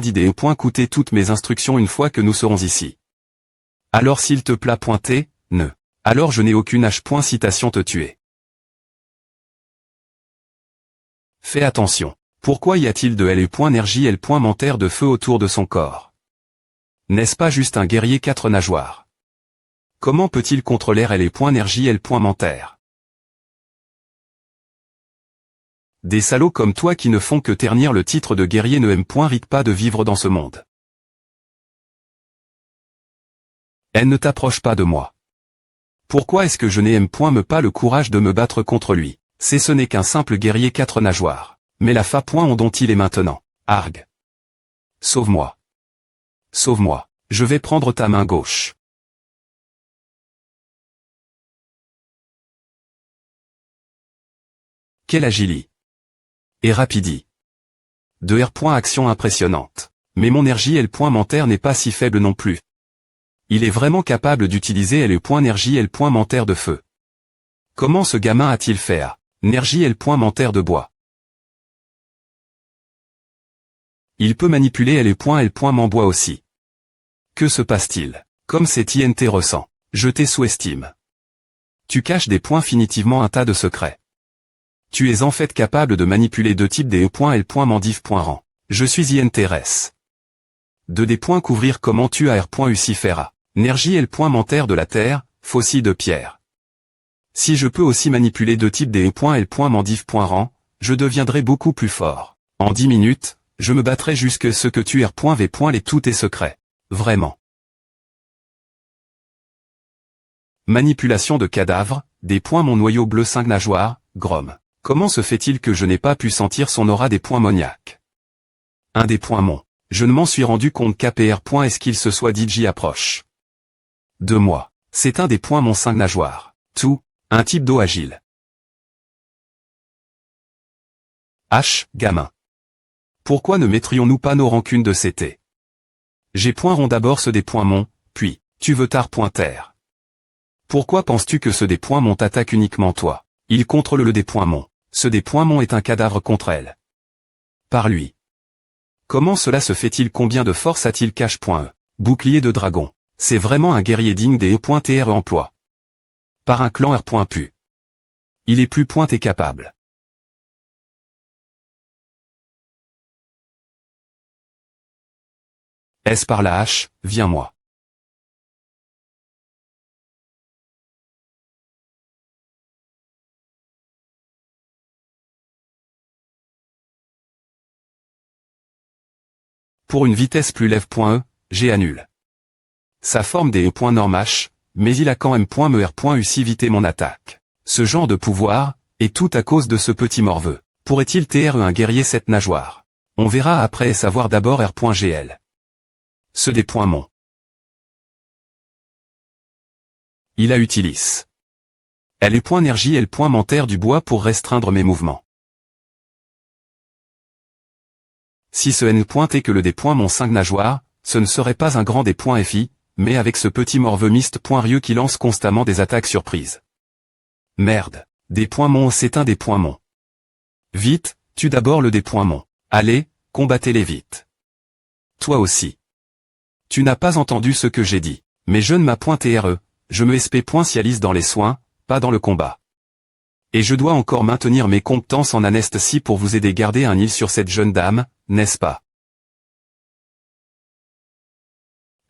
d'idées. Coûter toutes mes instructions une fois que nous serons ici. Alors s'il te plaît pointer, ne. Alors je n'ai aucune H. Citation te tuer. Fais attention. Pourquoi y a-t-il de L.énergie L.mentaire de feu autour de son corps? N'est-ce pas juste un guerrier 4 nageoires? Comment peut-il contrôler L.énergie L.mentaire? Des salauds comme toi qui ne font que ternir le titre de guerrier ne méritent pas de vivre dans ce monde. Elle ne t'approche pas de moi. Pourquoi est-ce que je n'ai pas le courage de me battre contre lui? Ce n'est qu'un simple guerrier 4 nageoires. Mais la fa. On dont il est maintenant. Arg. Sauve-moi. Sauve-moi. Je vais prendre ta main gauche. Quel agili. Et rapidi. De R. Action impressionnante. Mais mon énergie L.mentaire n'est pas si faible non plus. Il est vraiment capable d'utiliser L.énergie L.mentaire de feu. Comment ce gamin a-t-il fait à énergie L.mentaire de bois? Il peut manipuler L.m'en bois aussi. Que se passe-t-il? Comme cet INT ressent. Je t'ai sous-estime. Tu caches des points finitivement un tas de secrets. Tu es en fait capable de manipuler deux types des E.L.mandif.rang. Je suis INT-res. De des points couvrir comment tu as R.Lucifera. Énergie L.mentaire de la terre, fossile de pierre. Si je peux aussi manipuler deux types des E.L.mandif.rang, je deviendrai beaucoup plus fort. En 10 minutes, je me battrai jusque ce que tu R.V. les tous tes secrets. Vraiment. Manipulation de cadavres, des points mon noyau bleu 5 nageoires, Grom. Comment se fait-il que je n'ai pas pu sentir son aura des points moniaques? Un des points mon. Je ne m'en suis rendu compte KPR. Est-ce qu'il se soit DJ approche de moi. C'est un des points mon 5 nageoires. Tout, un type d'eau agile. H, gamin. Pourquoi ne mettrions-nous pas nos rancunes de CT? J'ai point rond d'abord ce des points mon, puis, tu veux tar terre. Pourquoi penses-tu que ce des points mon t'attaque uniquement toi? Il contrôle le des points mon. Ce des points mon est un cadavre contre elle. Par lui. Comment cela se fait-il? Combien de force a-t-il? Cache.e. Bouclier de dragon. C'est vraiment un guerrier digne des E.TR emploi. Par un clan R.pu. Il est plus et capable. Est-ce par la hache, viens-moi. Pour une vitesse plus lève.e, G annule. Sa forme des E.norm-H, mais il a quand même me R.ucivité mon attaque. Ce genre de pouvoir, est tout à cause de ce petit morveux. Pourrait-il TR un guerrier 7 nageoires? On verra après et savoir d'abord R.GL. Ce des points mon. Il a utilise. L.énergie L.mentaire du bois pour restreindre mes mouvements. Si ce N est que le des points mon 5 nageoires, ce ne serait pas un grand des points FI, mais avec ce petit morveux mist.rieux qui lance constamment des attaques surprises. Merde. Des points mon c'est un des points mon. Vite, tue d'abord le des points mon. Allez, combattez-les vite. Toi aussi. Tu n'as pas entendu ce que j'ai dit. Mais je ne m'a point TRE, je me SP.cialise dans les soins, pas dans le combat. Et je dois encore maintenir mes compétences en anesthésie pour vous aider à garder un île sur cette jeune dame, n'est-ce pas?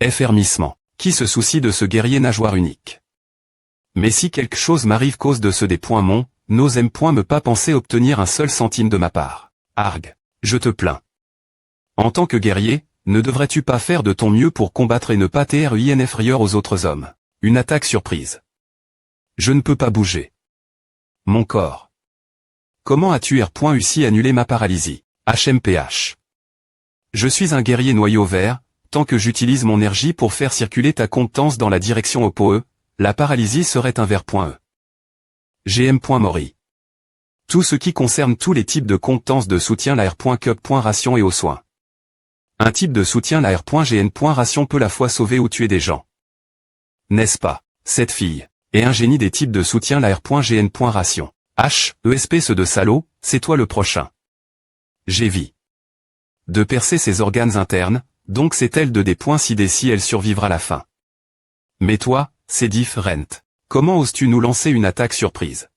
Effermissement. Qui se soucie de ce guerrier nageoire unique? Mais si quelque chose m'arrive cause de ce des points mon, n'osem point me pas penser obtenir un seul centime de ma part. Arg. Je te plains. En tant que guerrier, ne devrais-tu pas faire de ton mieux pour combattre et ne pas TR inférieur aux autres hommes? Une attaque surprise. Je ne peux pas bouger. Mon corps. Comment as-tu R.UC annulé ma paralysie? HMPH. Je suis un guerrier noyau vert, tant que j'utilise mon énergie pour faire circuler ta compétence dans la direction opposée, la paralysie serait un vert.e. GM.Mori. Tout ce qui concerne tous les types de compétences de soutien la R.Cup.ration et aux soins. Un type de soutien la R.GN.ration peut la fois sauver ou tuer des gens. N'est-ce pas, cette fille, et un génie des types de soutien la R.GN.ration. H, ESP ce de salaud, c'est toi le prochain. J'ai vie. De percer ses organes internes, donc c'est elle de des points si elle survivra la fin. Mais toi, c'est différent. Comment oses-tu nous lancer une attaque surprise?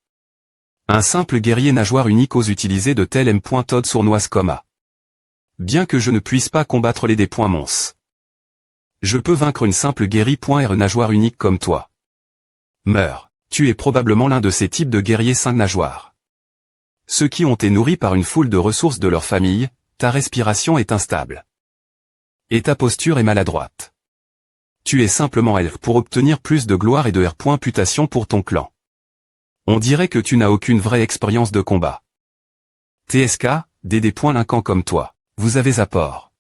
Un simple guerrier nageoire unique ose utiliser de tels M. sournoise coma. Bien que je ne puisse pas combattre les des points mons. Je peux vaincre une simple guerrier.R nageoire unique comme toi. Meurs. Tu es probablement l'un de ces types de guerriers 5 nageoires. Ceux qui ont été nourris par une foule de ressources de leur famille, ta respiration est instable. Et ta posture est maladroite. Tu es simplement L pour obtenir plus de gloire et de R.putation pour ton clan. On dirait que tu n'as aucune vraie expérience de combat. TSK, des points linquants comme toi, vous avez apport.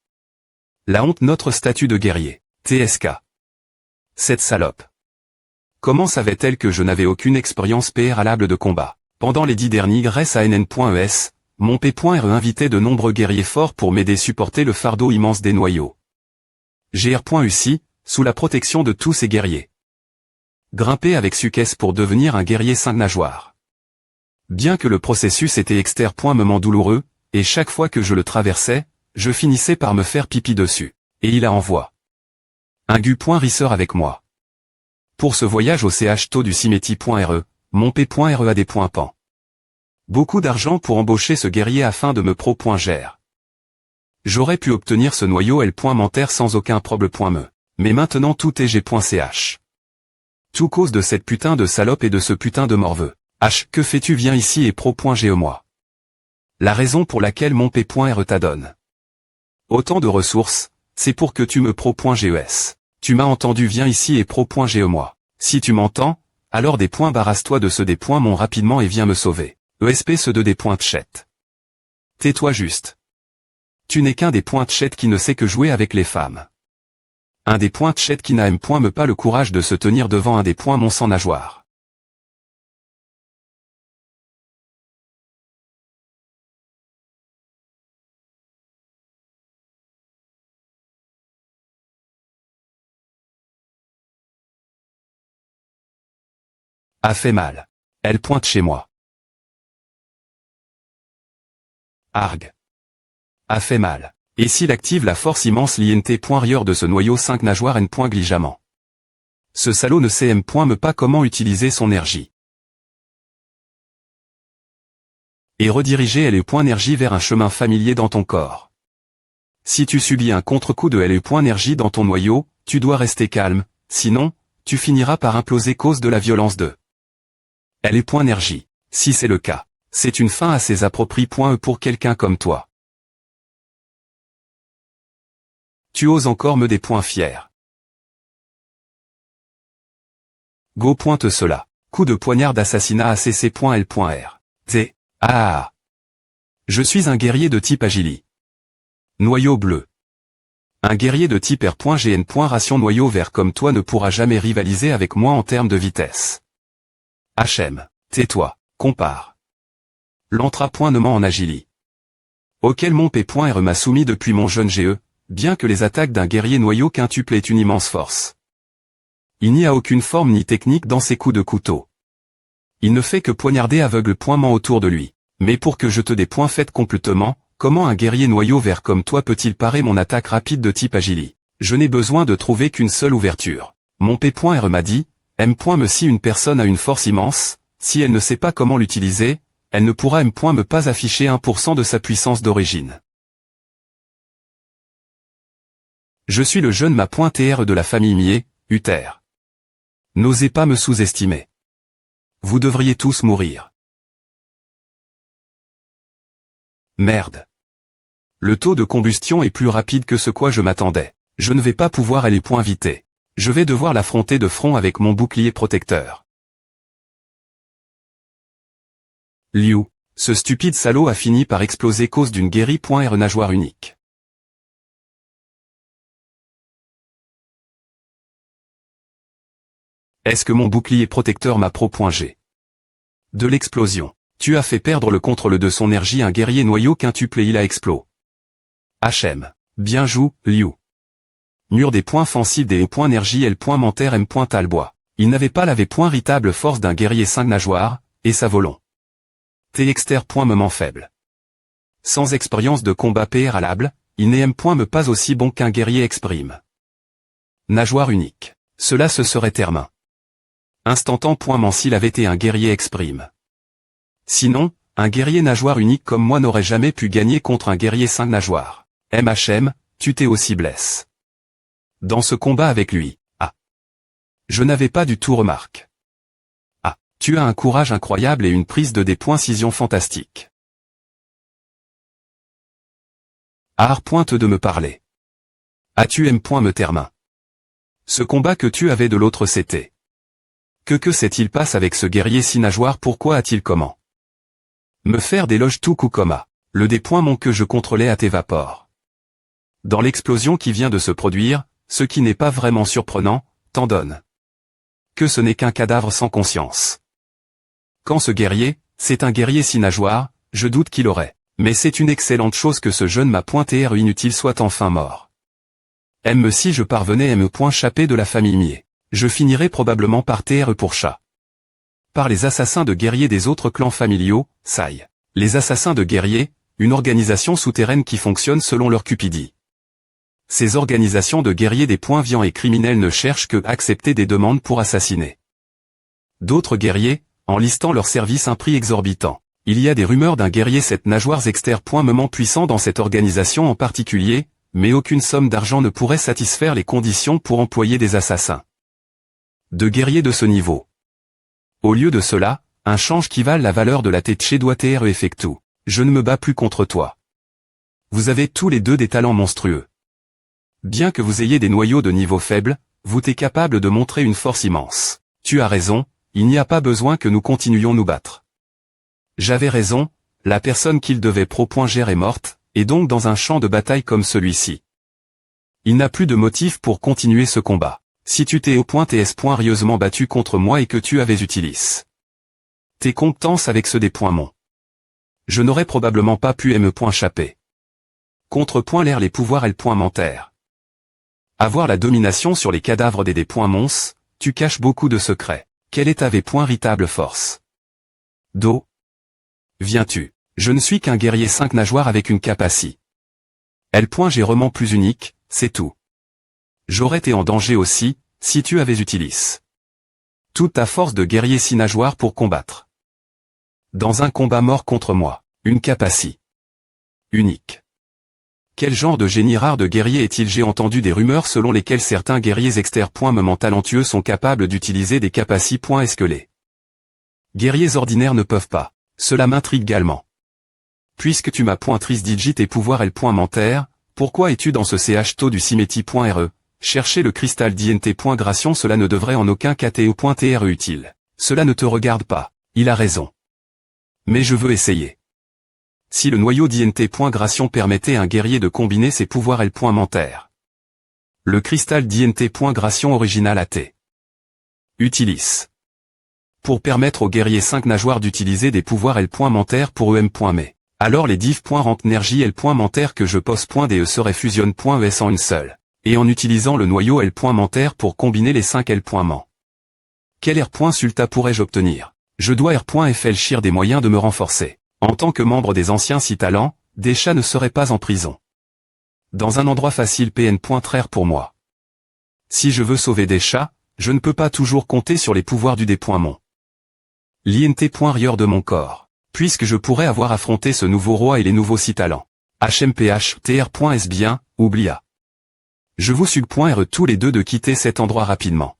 La honte notre statut de guerrier, TSK. Cette salope. Comment savait-elle que je n'avais aucune expérience préalable de combat? Pendant les 10 derniers grâce à NN.ES, mon P.RE invitait de nombreux guerriers forts pour m'aider supporter le fardeau immense des noyaux. GR.UCI, sous la protection de tous ces guerriers. Grimper avec succès pour devenir un guerrier 5 nageoires. Bien que le processus était extrêmement douloureux, et chaque fois que je le traversais, je finissais par me faire pipi dessus, et il a envoie. Un gu.risseur avec moi. Pour ce voyage au CH du cimeti.re, mon P.RE a des points pan. Beaucoup d'argent pour embaucher ce guerrier afin de me pro.gère. J'aurais pu obtenir ce noyau L.mentaire sans aucun problème. Mais maintenant tout est G.ch. Tout cause de cette putain de salope et de ce putain de morveux. H, que fais-tu? Viens ici et pro.ge moi. La raison pour laquelle mon P.RE t'adonne autant de ressources, c'est pour que tu me pro.ges. Tu m'as entendu? Viens ici et pro.ge moi. Si tu m'entends, alors des points barrasse-toi de ce des points mon rapidement et viens me sauver. ESP ce de des points de chat. Tais-toi juste. Tu n'es qu'un des points de chat qui ne sait que jouer avec les femmes. Un des points de chat qui n'a me pas le courage de se tenir devant un des points mon sang nageoire. A fait mal. Elle pointe chez moi. Arg. A fait mal. Et s'il active la force immense l'INT.rieur de ce noyau 5 nageoires N.gligamment. Ce salaud ne sait me pas comment utiliser son énergie. Et rediriger LE.énergie vers un chemin familier dans ton corps. Si tu subis un contre-coup de LE.énergie dans ton noyau, tu dois rester calme, sinon, tu finiras par imploser cause de la violence de LE.énergie. Si c'est le cas, c'est une fin à ses appropriés.e pour quelqu'un comme toi. Tu oses encore me des points fiers. Go pointe cela. Coup de poignard d'assassinat ACC.L.R. T. Ah. Je suis un guerrier de type Agili. Noyau bleu. Un guerrier de type R.GN. Ration noyau vert comme toi ne pourra jamais rivaliser avec moi en termes de vitesse. HM. Tais-toi. Compare. L'entrapointement en Agili. Auquel mon P.RE m'a soumis depuis mon jeune GE, bien que les attaques d'un guerrier noyau quintuple aient une immense force. Il n'y a aucune forme ni technique dans ses coups de couteau. Il ne fait que poignarder aveuglement autour de lui. Mais pour que je te des points faits complètement, comment un guerrier noyau vert comme toi peut-il parer mon attaque rapide de type Agili? Je n'ai besoin de trouver qu'une seule ouverture. Mon P.RE m'a dit, me si une personne a une force immense, si elle ne sait pas comment l'utiliser, elle ne pourra me pas afficher 1% de sa puissance d'origine. Je suis le jeune ma.TR de la famille Mier, Uther. N'osez pas me sous-estimer. Vous devriez tous mourir. Merde. Le taux de combustion est plus rapide que ce quoi je m'attendais. Je ne vais pas pouvoir aller vite. Je vais devoir l'affronter de front avec mon bouclier protecteur. Liu, ce stupide salaud a fini par exploser cause d'une guerrier.R nageoire unique. Est-ce que mon bouclier protecteur m'a pro.G? De l'explosion. Tu as fait perdre le contrôle de son énergie un guerrier noyau quintuple et il a explos. HM. Bien joué, Liu. Mur des points fanciles des points énergie L.mentaire M.talbois. Il n'avait pas la V.ritable force d'un guerrier 5 nageoires, et sa volon. T exter. Moment faible. Sans expérience de combat préalable, il n'est me pas aussi bon qu'un guerrier exprime. Nageoire unique. Cela se serait termin. Instantan. S'il avait été un guerrier exprime. Sinon, un guerrier nageoire unique comme moi n'aurait jamais pu gagner contre un guerrier 5 nageoires. Tu t'es aussi blessé. Dans ce combat avec lui. Ah. Je n'avais pas du tout remarqué. Ah. Tu as un courage incroyable et une prise de décision fantastique. Pointe de me parler. As-tu me termin. Ce combat que tu avais de l'autre c'était. Que s'est-il passe avec ce guerrier si nageoire pourquoi a-t-il comment? Me faire d'éloges tout coup comma. Le que je contrôlais à tes vapeurs. Dans l'explosion qui vient de se produire, ce qui n'est pas vraiment surprenant, t'en donne. Que ce n'est qu'un cadavre sans conscience. Quand ce guerrier, c'est un guerrier si nageoire, je doute qu'il aurait. Mais c'est une excellente chose que ce jeune inutile soit enfin mort. Si je parvenais à chapper de la famille Mier, je finirais probablement par pour chat. Par les assassins de guerriers des autres clans familiaux, Sai. Les assassins de guerriers, une organisation souterraine qui fonctionne selon leur cupidité. Ces organisations de guerriers des viands et criminels ne cherchent que à accepter des demandes pour assassiner d'autres guerriers, en listant leurs services à un prix exorbitant. Il y a des rumeurs d'un guerrier 7 nageoires externement puissant dans cette organisation en particulier, mais aucune somme d'argent ne pourrait satisfaire les conditions pour employer des assassins de guerriers de ce niveau. Au lieu de cela, un change qui vale la valeur de la tête doit être effectué. Je ne me bats plus contre toi. Vous avez tous les deux des talents monstrueux. Bien que vous ayez des noyaux de niveau faible, vous êtes capable de montrer une force immense. Tu as raison, il n'y a pas besoin que nous continuions nous battre. J'avais raison, la personne qu'il devait gérer est morte, et donc dans un champ de bataille comme celui-ci. Il n'a plus de motif pour continuer ce combat. Si tu t'es rieusement battu contre moi et que tu avais utilisé tes compétences avec ceux des mon. Je n'aurais probablement pas pu chapper. Contre l'air les pouvoirs mentaires. Avoir la domination sur les cadavres des mons, tu caches beaucoup de secrets. Quelle est ta véritable force? Do. Viens-tu? Je ne suis qu'un guerrier 5 nageoires avec une capacité. J'ai vraiment plus unique, c'est tout. J'aurais été en danger aussi, si tu avais utilisé toute ta force de guerrier 6 nageoires pour combattre. Dans un combat mort contre moi, une capacité unique. Quel genre de génie rare de guerrier est-il? J'ai entendu des rumeurs selon lesquelles certains guerriers externement talentueux sont capables d'utiliser des capacités. Est-ce que les guerriers ordinaires ne peuvent pas? Cela m'intrigue également. Puisque tu m'as digit et pouvoir mentaire, pourquoi es-tu dans ce ch du cimeti.re? Chercher le cristal d'int.gration cela ne devrait en aucun cas te.tr utile. Cela ne te regarde pas, il a raison. Mais je veux essayer. Si le noyau d'int.gration permettait à un guerrier de combiner ses pouvoirs mentaire. Le cristal d'int.gration original AT. Utilise. Pour permettre aux guerriers 5 nageoires d'utiliser des pouvoirs mentaire pour mais. Alors les div.rent-énergie mentaire que je pose.de serait fusionne.es en une seule. Et en utilisant le noyau mentaire pour combiner les 5 ment. Quel sulta pourrais-je obtenir? Je dois réfléchir des moyens de me renforcer. En tant que membre des anciens 6 talents, des chats ne seraient pas en prison. Dans un endroit facile pn.tr pour moi. Si je veux sauver des chats, je ne peux pas toujours compter sur les pouvoirs du mon. L'int.rieur de mon corps. Puisque je pourrais avoir affronté ce nouveau roi et les nouveaux 6 talents. HMPH, tr.s bien, oublia. Je vous suggère tous les deux de quitter cet endroit rapidement.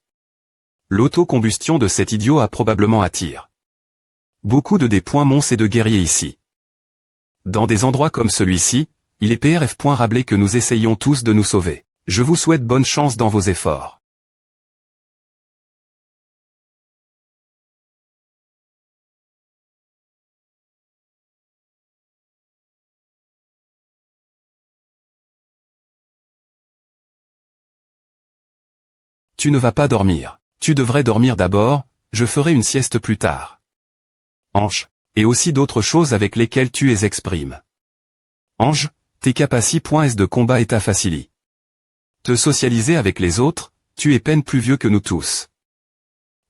L'autocombustion de cet idiot a probablement attire beaucoup de mons et de guerriers ici. Dans des endroits comme celui-ci, il est prf.rablé que nous essayons tous de nous sauver. Je vous souhaite bonne chance dans vos efforts. Tu ne vas pas dormir. Tu devrais dormir d'abord, je ferai une sieste plus tard. Ange. Et aussi d'autres choses avec lesquelles tu es exprimes. Ange, tes capacités de combat et ta facili. Te socialiser avec les autres, tu es peine plus vieux que nous tous.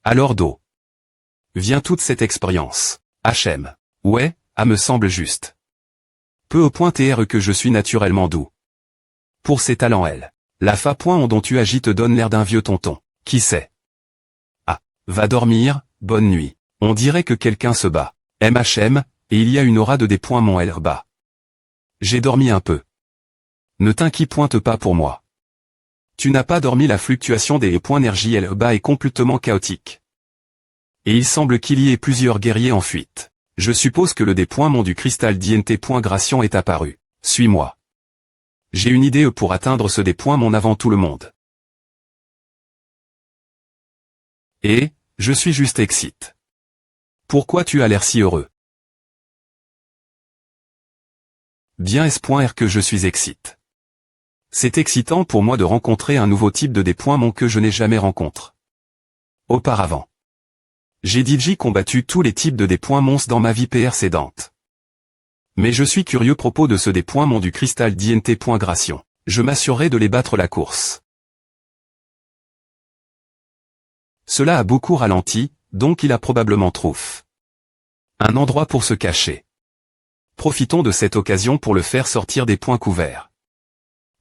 Alors Do. Vient toute cette expérience. HM. Ouais, me semble juste. Peu au point tr que je suis naturellement doux. Pour ses talents elle. La fa point dont tu agis te donne l'air d'un vieux tonton. Qui sait? Ah, va dormir, bonne nuit. On dirait que quelqu'un se bat. MHM, et il y a une aura de des points mon L bas. J'ai dormi un peu. Ne t'inquiète pas pour moi. Tu n'as pas dormi, la fluctuation des points énergie L bas est complètement chaotique. Et il semble qu'il y ait plusieurs guerriers en fuite. Je suppose que le des points mon du cristal d'INT.Gration est apparu. Suis-moi. J'ai une idée pour atteindre ce des points mon avant tout le monde. Et, je suis juste excité. Pourquoi tu as l'air si heureux? Bien S.R que je suis excité. C'est excitant pour moi de rencontrer un nouveau type de des points mon que je n'ai jamais rencontré. Auparavant. J'ai DJ combattu tous les types de des points monstres dans ma vie précédente. Mais je suis curieux à propos de ce des points mon du cristal d'INT.Gration. Je m'assurerai de les battre la course. Cela a beaucoup ralenti, donc il a probablement trouvé un endroit pour se cacher. Profitons de cette occasion pour le faire sortir des points couverts.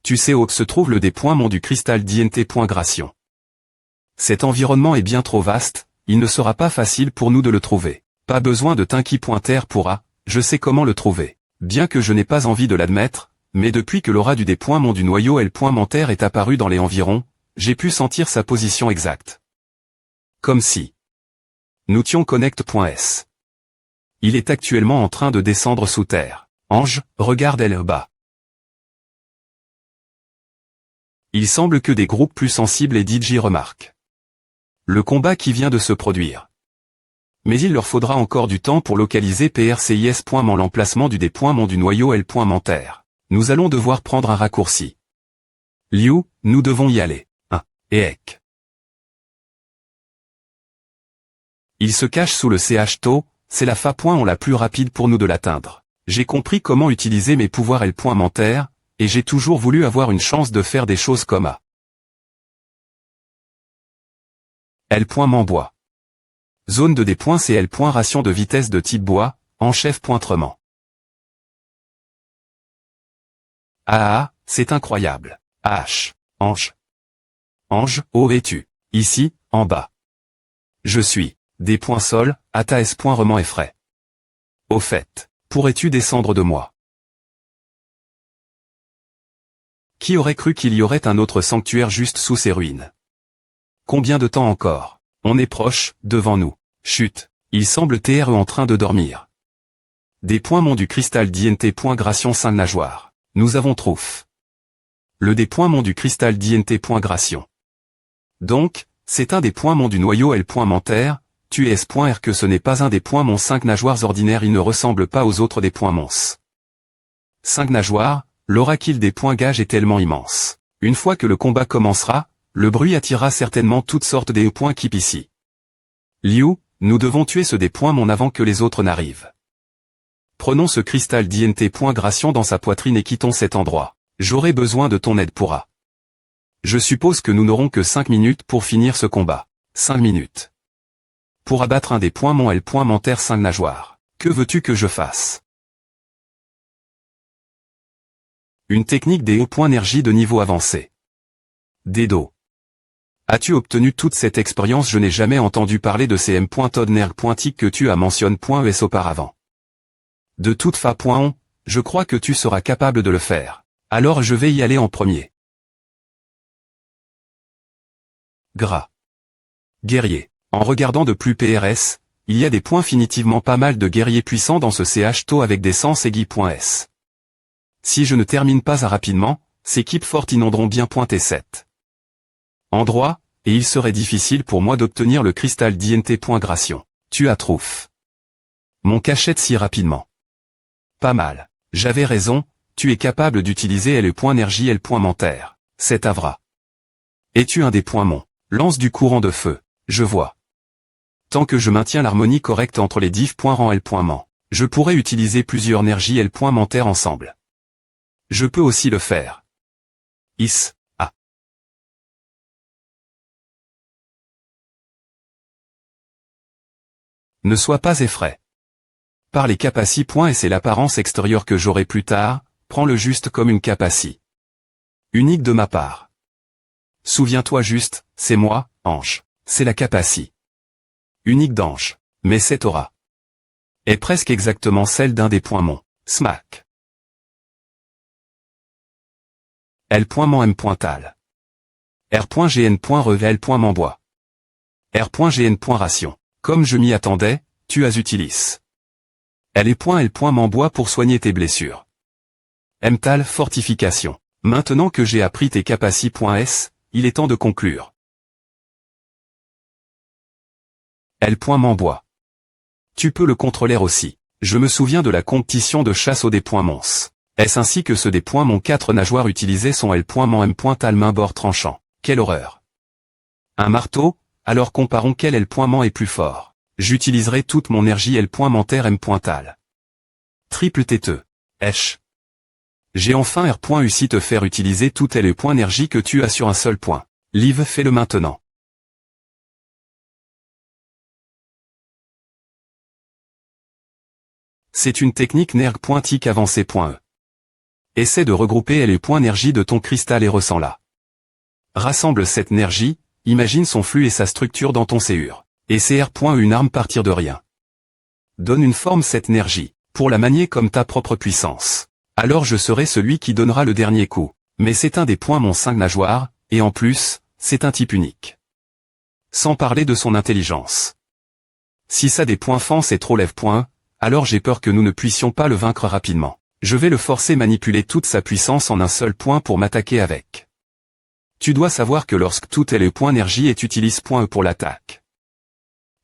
Tu sais où se trouve le des points mon du cristal d'INT.Gration. Cet environnement est bien trop vaste, il ne sera pas facile pour nous de le trouver. Pas besoin de t'inquiéter pour A, je sais comment le trouver. Bien que je n'ai pas envie de l'admettre, mais depuis que l'aura du des points mon du noyau L.Menter est apparu dans les environs, j'ai pu sentir sa position exacte. Comme si nous tions connect.s. Il est actuellement en train de descendre sous terre. Ange, regarde elle bas. Il semble que des groupes plus sensibles et DJ remarquent le combat qui vient de se produire. Mais il leur faudra encore du temps pour localiser PRCIS.mon l'emplacement du des points mon du noyau L.Menter. Nous allons devoir prendre un raccourci. Liu, nous devons y aller. Et Ek. Il se cache sous le CH-TO, c'est la fa point la plus rapide pour nous de l'atteindre. J'ai compris comment utiliser mes pouvoirs L.Menter, et j'ai toujours voulu avoir une chance de faire des choses comme A. L.Bois. Zone de des points c'est L. Ration de vitesse de type bois, en chef pointrement. Ah, c'est incroyable. H. Ange. Ange, où es-tu? Ici, en bas. Je suis. Des points sol, Ata S. Remant effray. Au fait, pourrais-tu descendre de moi? Qui aurait cru qu'il y aurait un autre sanctuaire juste sous ces ruines? Combien de temps encore? On est proche, devant nous. Chut, il semble TRE en train de dormir. Des points mon du cristal d'INT.Gration 5 nageoires. Nous avons trouf. Le des points mon du cristal d'INT.Gration. Donc, c'est un des points mon du noyau L.Menter, tu es S.R que ce n'est pas un des points mon 5 nageoires ordinaires, il ne ressemble pas aux autres des points mons. 5 nageoires, l'oracle des points gage est tellement immense. Une fois que le combat commencera, le bruit attirera certainement toutes sortes des points qui ici. Liu, nous devons tuer ce des points mon avant que les autres n'arrivent. Prenons ce cristal d'INT.Gration dans sa poitrine et quittons cet endroit. J'aurai besoin de ton aide pour A. Je suppose que nous n'aurons que 5 minutes pour finir ce combat. 5 minutes. Pour abattre un des points mon L.Menter 5 nageoires. Que veux-tu que je fasse? Une technique des hauts points énergie de niveau avancé. Dedo. As-tu obtenu toute cette expérience? Je n'ai jamais entendu parler de ces M.Todnerg.tic que tu as mentionné.es auparavant. De toute fa.on, je crois que tu seras capable de le faire. Alors je vais y aller en premier. Gras. Guerrier. En regardant de plus PRS, il y a des points finitivement pas mal de guerriers puissants dans ce CH-TO avec des sens aiguilles.s. Si je ne termine pas rapidement, ces équipes fortes inonderont bien .T7. Endroit, et il serait difficile pour moi d'obtenir le cristal d'INT.Gration. Tu as trouf. Mon cachette si rapidement. Pas mal. J'avais raison, tu es capable d'utiliser L.Énergie L.Menter. C'est Avra. Es-tu un des points mon? Lance du courant de feu. Je vois. Tant que je maintiens l'harmonie correcte entre les div.rang L.ment, je pourrais utiliser plusieurs énergies L.Menter ensemble. Je peux aussi le faire. Is. A. Ne sois pas effrayé. Par les capaci. Et c'est l'apparence extérieure que j'aurai plus tard, prends-le juste comme une capaci. Unique de ma part. Souviens-toi juste, c'est moi, Ange. C'est la capacité. Unique d'Ange. Mais cette aura est presque exactement celle d'un des points mon. Smack. L.M.tal. R.GN.Revel.M'enbois. R.GN.Ration. Comme je m'y attendais, tu as utilisé. L.M'enbois pour soigner tes blessures. M.Tal fortification. Maintenant que j'ai appris tes capacités.s, il est temps de conclure. L.M'enbois. Tu peux le contrôler aussi. Je me souviens de la compétition de chasse au dés.mons. Est-ce ainsi que ceux des points mon 4 nageoires utilisés sont L.M.tal main bord tranchant. Quelle horreur. Un marteau, alors comparons quel L.M est plus fort. J'utiliserai toute mon énergie L.Menter M.tal. Triple téteux. Esh. J'ai enfin R.U te faire utiliser toute L.énergie que tu as sur un seul point. Liv fais-le maintenant. C'est une technique nerg.tic avancée.e. Essaie de regrouper L.énergie de ton cristal et ressens-la. Rassemble cette énergie, imagine son flux et sa structure dans ton séur. Et c'est R.E une arme partir de rien. Donne une forme cette énergie, pour la manier comme ta propre puissance. Alors je serai celui qui donnera le dernier coup. Mais c'est un des points mon 5 nageoires, et en plus, c'est un type unique. Sans parler de son intelligence. Si ça des points fence et trop lève.e, alors j'ai peur que nous ne puissions pas le vaincre rapidement. Je vais le forcer manipuler toute sa puissance en un seul point pour m'attaquer avec. Tu dois savoir que lorsque tout L.énergie est utilise.e pour l'attaque.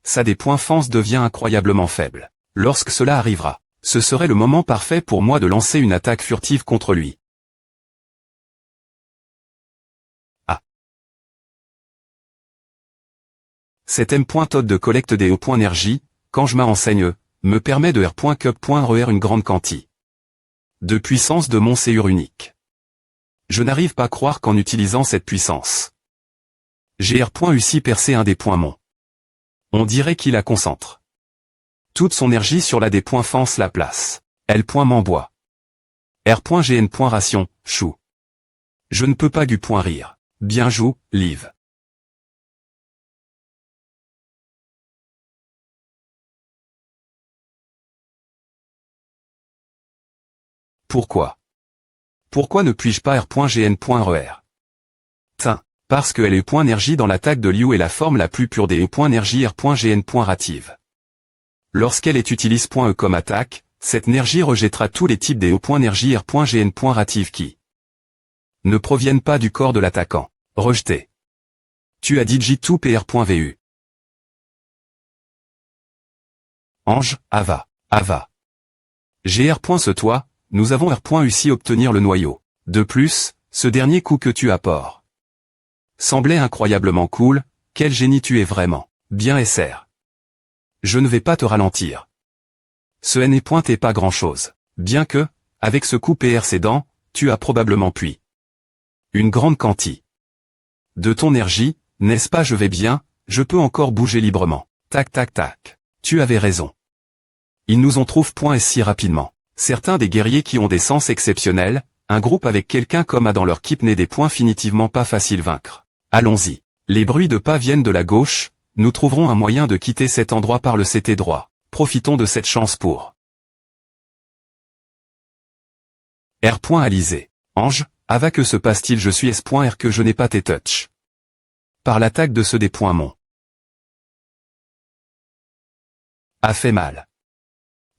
Ça des points fence devient incroyablement faible. Lorsque cela arrivera, ce serait le moment parfait pour moi de lancer une attaque furtive contre lui. Ah. Cet M.Tod de collecte des E.énergie, quand je m'enseigne, me permet de R.Cup.RER une grande quantité de puissance de mon séur unique. Je n'arrive pas à croire qu'en utilisant cette puissance, j'ai R.U percé un des points mon. On dirait qu'il la concentre. Toute son énergie sur la des points fence la place. L.M'enbois. R.GN.Ration, chou. Je ne peux pas du point rire. Bien joue, Liv. Pourquoi? Pourquoi ne puis-je pas R.GN.RER? Tiens, parce que L.énergie dans l'attaque de Liu est la forme la plus pure des E.énergie R.GN.Rative. Lorsqu'elle est utilise.e comme attaque, cette énergie rejettera tous les types des E.énergie R.GN.Rative qui ne proviennent pas du corps de l'attaquant. Rejeté. Tu as dit tout PR.VU. Ange, Ava. Ava. J'ai R. Ce toi, nous avons R.U obtenir le noyau. De plus, ce dernier coup que tu apportes semblait incroyablement cool, quel génie tu es vraiment. Bien SR. Je ne vais pas te ralentir. Ce N est pas grand-chose. Bien que, avec ce coup PR cédant, tu as probablement puis une grande quantité de ton énergie, n'est-ce pas? Je vais bien, je peux encore bouger librement. Tac tac tac. Tu avais raison. Ils nous ont trouvé si rapidement. Certains des guerriers qui ont des sens exceptionnels, un groupe avec quelqu'un comme a dans leur équipe n'est des points finitivement pas facile vaincre. Allons-y. Les bruits de pas viennent de la gauche, nous trouverons un moyen de quitter cet endroit par le CT droit. Profitons de cette chance pour R. Alizé. Ange, Ava que se passe-t-il? Je suis S.R que je n'ai pas tes touch. Par l'attaque de ceux des points mon. A fait mal.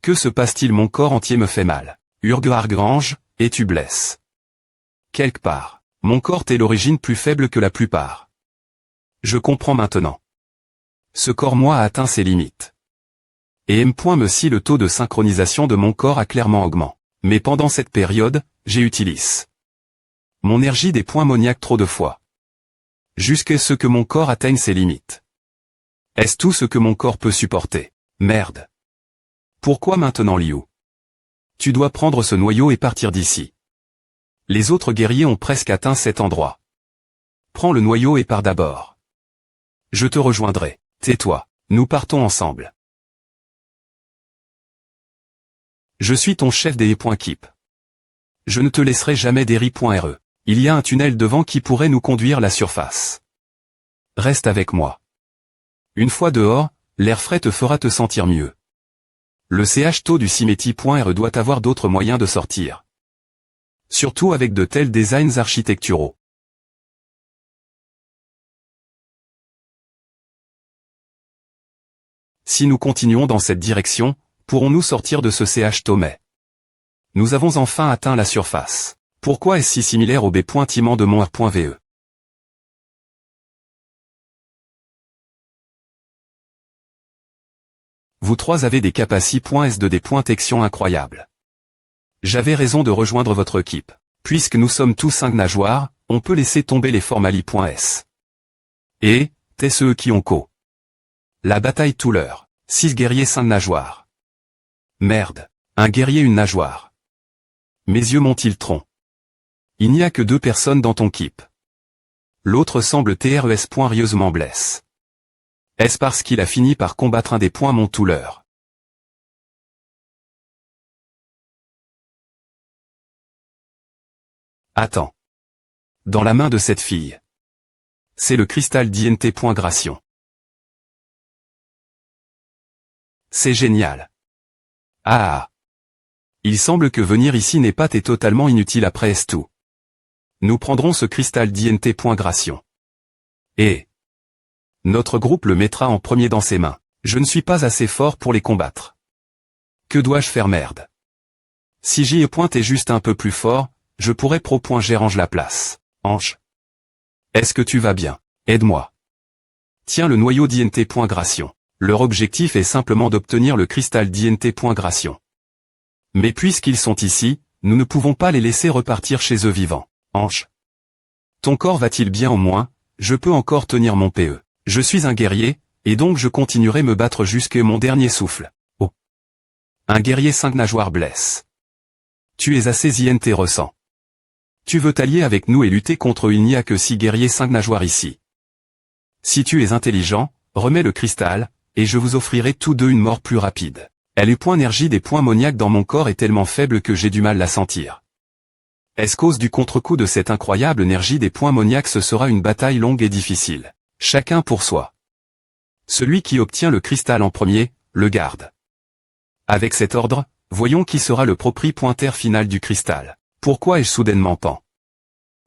Que se passe-t-il? Mon corps entier me fait mal. Urgue Argrange, et tu blesses. Quelque part. Mon corps est l'origine plus faible que la plupart. Je comprends maintenant. Ce corps moi a atteint ses limites. Et M. Me si le taux de synchronisation de mon corps a clairement augmenté. Mais pendant cette période, j'ai utilisé mon énergie des points moniaques trop de fois. Jusqu'à ce que mon corps atteigne ses limites. Est-ce tout ce que mon corps peut supporter? Merde. Pourquoi maintenant Liu? Tu dois prendre ce noyau et partir d'ici. Les autres guerriers ont presque atteint cet endroit. Prends le noyau et pars d'abord. Je te rejoindrai. Tais-toi. Nous partons ensemble. Je suis ton chef des E.Keep. Je ne te laisserai jamais des ri.re. Il y a un tunnel devant qui pourrait nous conduire à la surface. Reste avec moi. Une fois dehors, l'air frais te fera te sentir mieux. Le CHTO du Cimeti.re doit avoir d'autres moyens de sortir. Surtout avec de tels designs architecturaux. Si nous continuons dans cette direction, pourrons-nous sortir de ce CHTO mais nous avons enfin atteint la surface. Pourquoi est-ce si similaire au B.Timent de Monr.ve? Vous trois avez des capacités de des points-tection incroyables. J'avais raison de rejoindre votre équipe. Puisque nous sommes tous 5 nageoires, on peut laisser tomber les formali.s. Et, t'es ceux qui ont co. La bataille tout l'heure. 6 guerriers 5 nageoires. Merde. Un guerrier une nageoire. Mes yeux m'ont-ils tronc. Il n'y a que 2 personnes dans ton équipe. L'autre semble rieusement blesse. Est-ce parce qu'il a fini par combattre un des points mon tout l'heure? Attends. Dans la main de cette fille. C'est le cristal d'INT.Gration. C'est génial. Ah. Il semble que venir ici n'est pas totalement inutile après tout. Nous prendrons ce cristal d'INT.Gration. Et notre groupe le mettra en premier dans ses mains. Je ne suis pas assez fort pour les combattre. Que dois-je faire merde? Si j'y est juste un peu plus fort, je pourrais Gérange la place. Ange. Est-ce que tu vas bien? Aide-moi. Tiens le noyau d'INT.Gration. Leur objectif est simplement d'obtenir le cristal d'INT.Gration. Mais puisqu'ils sont ici, nous ne pouvons pas les laisser repartir chez eux vivants. Ange. Ton corps va-t-il bien au moins? Je peux encore tenir mon PE. Je suis un guerrier, et donc je continuerai me battre jusqu'à mon dernier souffle. Oh. Un guerrier 5 nageoires blesse. Tu es assez INT ressent. Tu veux t'allier avec nous et lutter contre eux, il n'y a que 6 guerriers 5 nageoires ici. Si tu es intelligent, remets le cristal, et je vous offrirai tous deux une mort plus rapide. Elle est énergie des points ammoniaques dans mon corps est tellement faible que j'ai du mal à la sentir. Est-ce cause du contre-coup de cette incroyable énergie des points ammoniaques ce sera une bataille longue et difficile. Chacun pour soi. Celui qui obtient le cristal en premier, le garde. Avec cet ordre, voyons qui sera le propriétaire final du cristal. Pourquoi ai-je soudainement pan?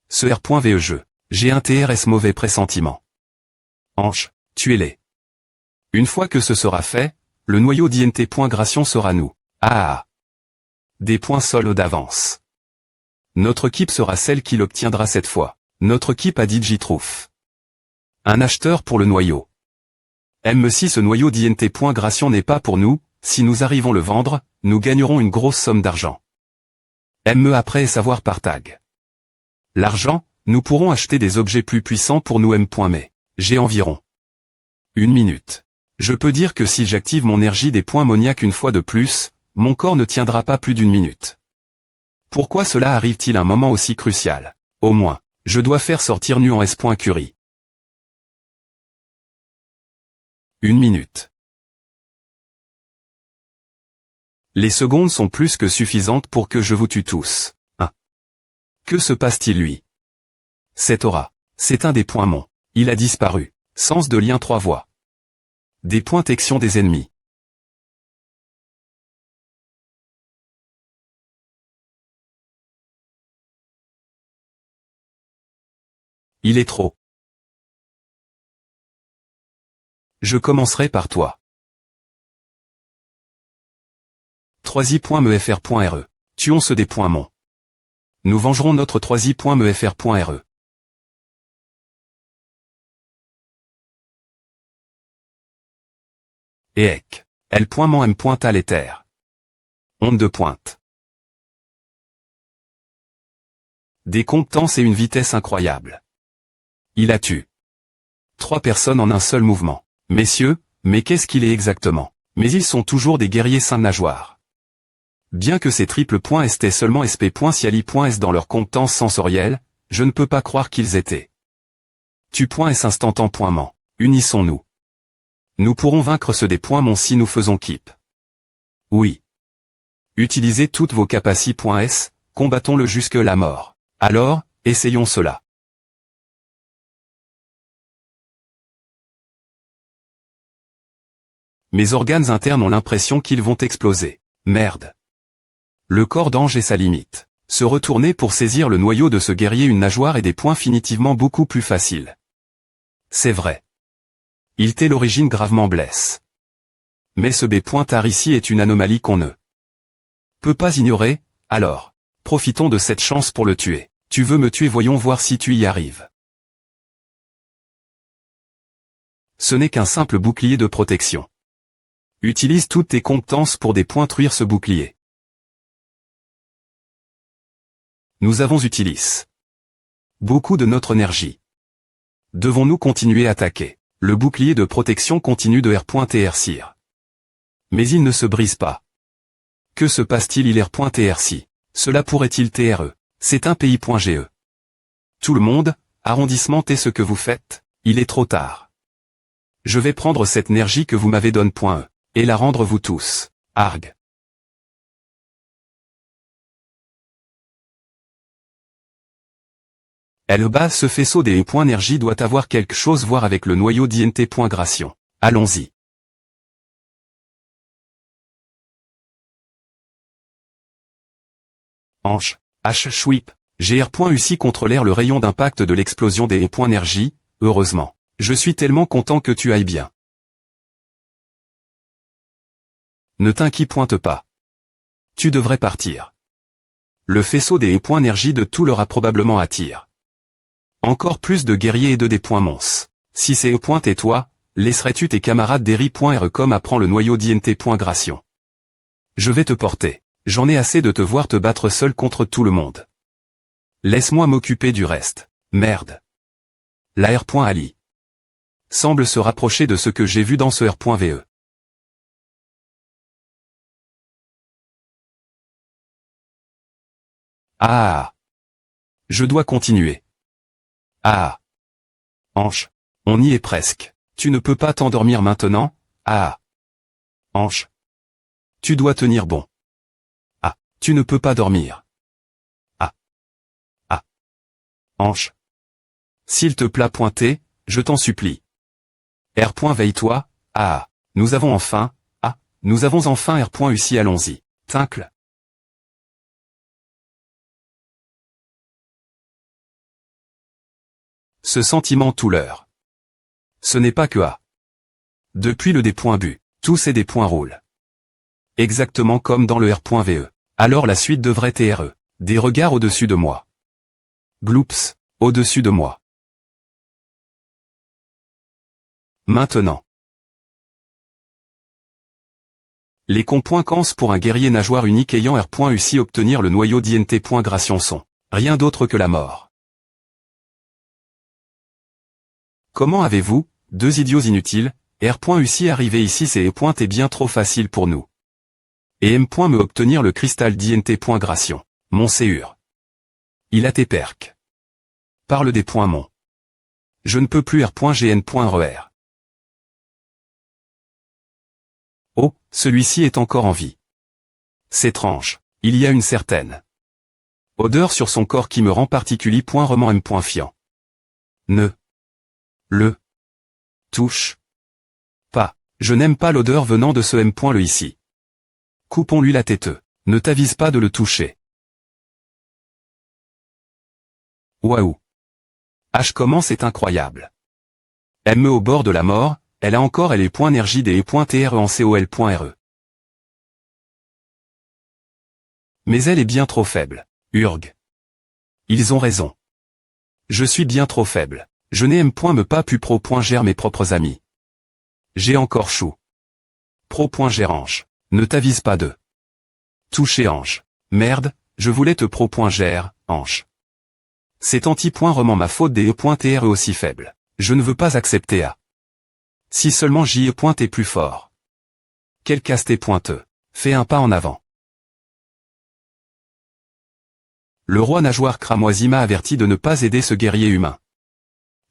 Ce R.ve jeu. J'ai un TRS mauvais pressentiment. Ange, tuez-les. Une fois que ce sera fait, le noyau d'INT.Gration sera nous. Ah. Des points sols d'avance. Notre équipe sera celle qui l'obtiendra cette fois. Notre équipe a dit J-Trouf. Un acheteur pour le noyau. Si ce noyau d'INT.Gration n'est pas pour nous, si nous arrivons le vendre, nous gagnerons une grosse somme d'argent. Après savoir par tag. L'argent, nous pourrons acheter des objets plus puissants pour nous mais j'ai environ 1 minute. Je peux dire que si j'active mon énergie des points ammoniaques une fois de plus, mon corps ne tiendra pas plus d'1 minute. Pourquoi cela arrive-t-il à un moment aussi crucial? Au moins, je dois faire sortir nu en S.Curie. 1 minute. Les secondes sont plus que suffisantes pour que je vous tue tous. 1. Que se passe-t-il lui? Cette aura. C'est un des points mon. Il a disparu. Sens de lien 3 voies. Des points tection des ennemis. Il est trop. Je commencerai par toi. 3i.mefr.re. Tuons ceux des points mon. Nous vengerons notre 3i.mefr.re. Eek. L.mon.m.ta l'éther. Onde de pointe. Des compétences et une vitesse incroyable. Il a tué 3 personnes en un seul mouvement. Messieurs, mais qu'est-ce qu'il est exactement? Mais ils sont toujours des guerriers 5 nageoires. Bien que ces triples points étaient seulement SP.Siali.S dans leurs compétences sensorielles, je ne peux pas croire qu'ils étaient. Tu.S instantan.ment. Unissons-nous. Nous pourrons vaincre ceux des points mon si nous faisons keep. Oui. Utilisez toutes vos capacités.S, combattons-le jusque la mort. Alors, Essayons cela. Mes organes internes ont l'impression qu'ils vont exploser. Merde. Le corps d'ange est sa limite. Se retourner pour saisir le noyau de ce guerrier, une nageoire et des poings finitivement beaucoup plus facile. C'est vrai. Il t'est l'origine gravement blesse. Mais ce B.tar ici est une anomalie qu'on ne peut pas ignorer, alors. Profitons de cette chance pour le tuer. Tu veux me tuer, voyons voir si tu y arrives. Ce n'est qu'un simple bouclier de protection. Utilise toutes tes compétences pour détruire ce bouclier. Nous avons utilisé beaucoup de notre énergie. Devons-nous continuer à attaquer? Le bouclier de protection continue de R.TR. Mais il ne se brise pas. Que se passe-t-il? Il R.TR. Cela pourrait-il TRE? C'est un pays.GE. Tout le monde, arrondissement T, ce que vous faites, il est trop tard. Je vais prendre cette énergie que vous m'avez donne.E, et la rendre vous tous. Arg. Elle base ce faisceau des énergie doit avoir quelque chose à voir avec le noyau d'INT.Gration. Allons-y. Ange. H-Sweep. GR.UCI contrôlèrent le rayon d'impact de l'explosion des énergie, heureusement. Je suis tellement content que tu ailles bien. Ne t'inquiète pas. Tu devrais partir. Le faisceau des énergie de tout leur a probablement attire. Encore plus de guerriers et de des mons. Si c'est et toi, laisserais-tu tes camarades d'Eri.R comme apprend le noyau d'INT.Gration? Je vais te porter. J'en ai assez de te voir te battre seul contre tout le monde. Laisse-moi m'occuper du reste. Merde. La R.Ali semble se rapprocher de ce que j'ai vu dans ce R.VE. Ah. Je dois continuer. Ah. Ange. On y est presque. Tu ne peux pas t'endormir maintenant? Ah. Ange. Tu dois tenir bon. Ah. Tu ne peux pas dormir. Ah. Ah. Ange. S'il te plaît pointer, je t'en supplie. R. Veille-toi. Ah. Nous avons enfin. Ah. Nous avons enfin R.UCI, allons-y. Tincle. Ce sentiment tout l'heure. Ce n'est pas que A. Depuis le D.Bu, tous ces des points roulent. Exactement comme dans le R.VE. Alors la suite devrait TRE. Des regards au-dessus de moi. Gloops, au-dessus de moi. Maintenant. Les conséquences pour un guerrier nageoire unique ayant R.UCI obtenir le noyau d'INT.Gration sont rien d'autre que la mort. Comment avez-vous, deux idiots inutiles, R.UCI arrivé ici, c'est est bien trop facile pour nous. Et M. me obtenir le cristal d'INT.Gration. Mon séur. Il a tes perques. Parle des points mon. Je ne peux plus R.GN.RER. Oh, celui-ci est encore en vie. C'est étrange. Il y a une certaine odeur sur son corps qui me rend particulier. Roman M. Fiant. Ne le touche pas. Je n'aime pas l'odeur venant de ce M. Le ici. Coupons-lui la tête. Ne t'avise pas de le toucher. Waouh. H comment c'est incroyable. M au bord de la mort, elle a encore les points énergie des .TRE en COL.RE. Mais elle est bien trop faible. Urg. Ils ont raison. Je suis bien trop faible. Je n'ai me pas pu pro.gère mes propres amis. J'ai encore chou. Pro.gère ange. Ne t'avise pas de toucher ange. Merde, je voulais te pro.gère, ange. C'est anti-roman ma faute des .TRE aussi faible. Je ne veux pas accepter A. Si seulement j'y est plus fort. Quel casté pointeux. Fais un pas en avant. Le roi nageoire cramoisi m'a averti de ne pas aider ce guerrier humain.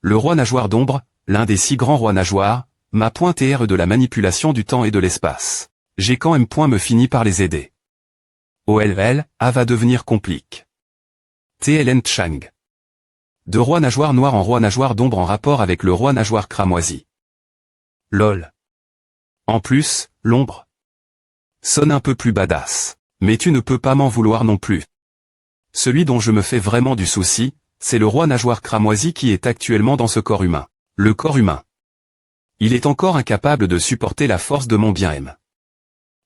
Le roi nageoire d'ombre, l'un des 6 grands rois nageoires, m'a pointé R de la manipulation du temps et de l'espace. J'ai quand M. me finit par les aider. OLL, A va devenir complique. TLN Chang. De roi nageoire noir en roi nageoire d'ombre en rapport avec le roi nageoire cramoisi. Lol. En plus, l'ombre sonne un peu plus badass. Mais tu ne peux pas m'en vouloir non plus. Celui dont je me fais vraiment du souci, c'est le roi nageoire cramoisi qui est actuellement dans ce corps humain. Le corps humain. Il est encore incapable de supporter la force de mon bien-aime.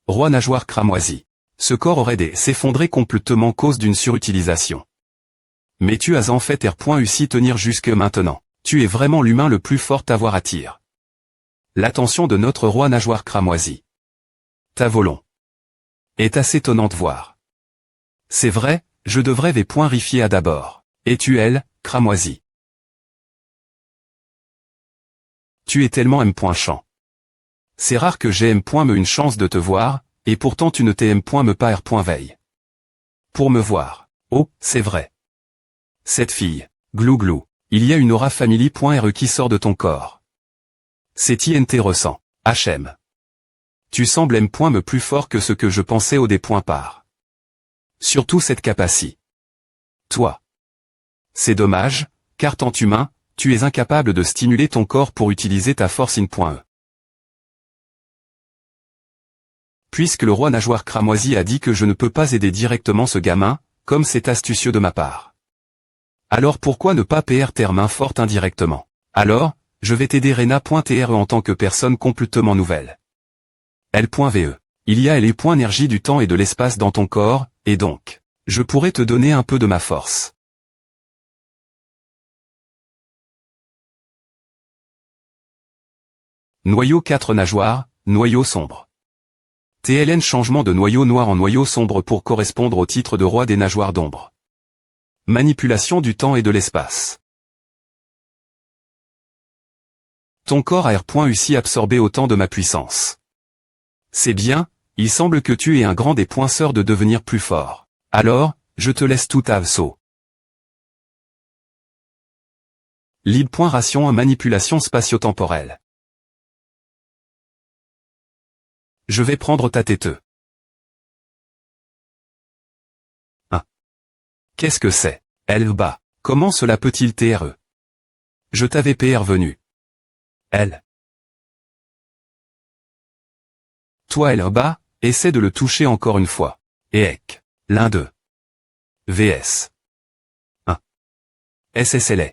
Roi nageoire cramoisi. Ce corps aurait des s'effondrer complètement cause d'une surutilisation. Mais tu as en fait réussi tenir jusque maintenant. Tu es vraiment l'humain le plus fort à voir attire l'attention de notre roi nageoire cramoisi. Ta volon est assez étonnante voir. C'est vrai, je devrais rifier à d'abord. Es-tu elle, cramoisi? Tu es tellement champ. C'est rare que j'ai me une chance de te voir, et pourtant tu ne t'aimes me pas veille. Pour me voir. Oh, c'est vrai. Cette fille, glou glou, il y a une aura family.re qui sort de ton corps. C'est INT ressent. HM. Tu sembles me plus fort que ce que je pensais au par. Surtout cette capacité. Toi. C'est dommage, car tant humain, tu es incapable de stimuler ton corps pour utiliser ta force in.e. Puisque le roi nageoire cramoisi a dit que je ne peux pas aider directement ce gamin, comme c'est astucieux de ma part. Alors pourquoi ne pas tes main forte indirectement? Alors, je vais t'aider Rena.tre en tant que personne complètement nouvelle. L.ve. Il y a les points énergie du temps et de l'espace dans ton corps, et donc, je pourrais te donner un peu de ma force. Noyau 4 nageoires, noyau sombre. TLN changement de noyau noir en noyau sombre pour correspondre au titre de roi des nageoires d'ombre. Manipulation du temps et de l'espace. Ton corps a réussi absorbé autant de ma puissance. C'est bien, il semble que tu es un grand des poinçeurs de devenir plus fort. Alors, je te laisse tout à assaut. Lib.ration à manipulation spatio-temporelle. Je vais prendre ta tête. Qu'est-ce que c'est? Elba. Comment cela peut-il TRE? Je t'avais venu. Elle. Toi Elba, essaie de le toucher encore une fois. Et ec. L'un d'eux. VS. 1. SSLA.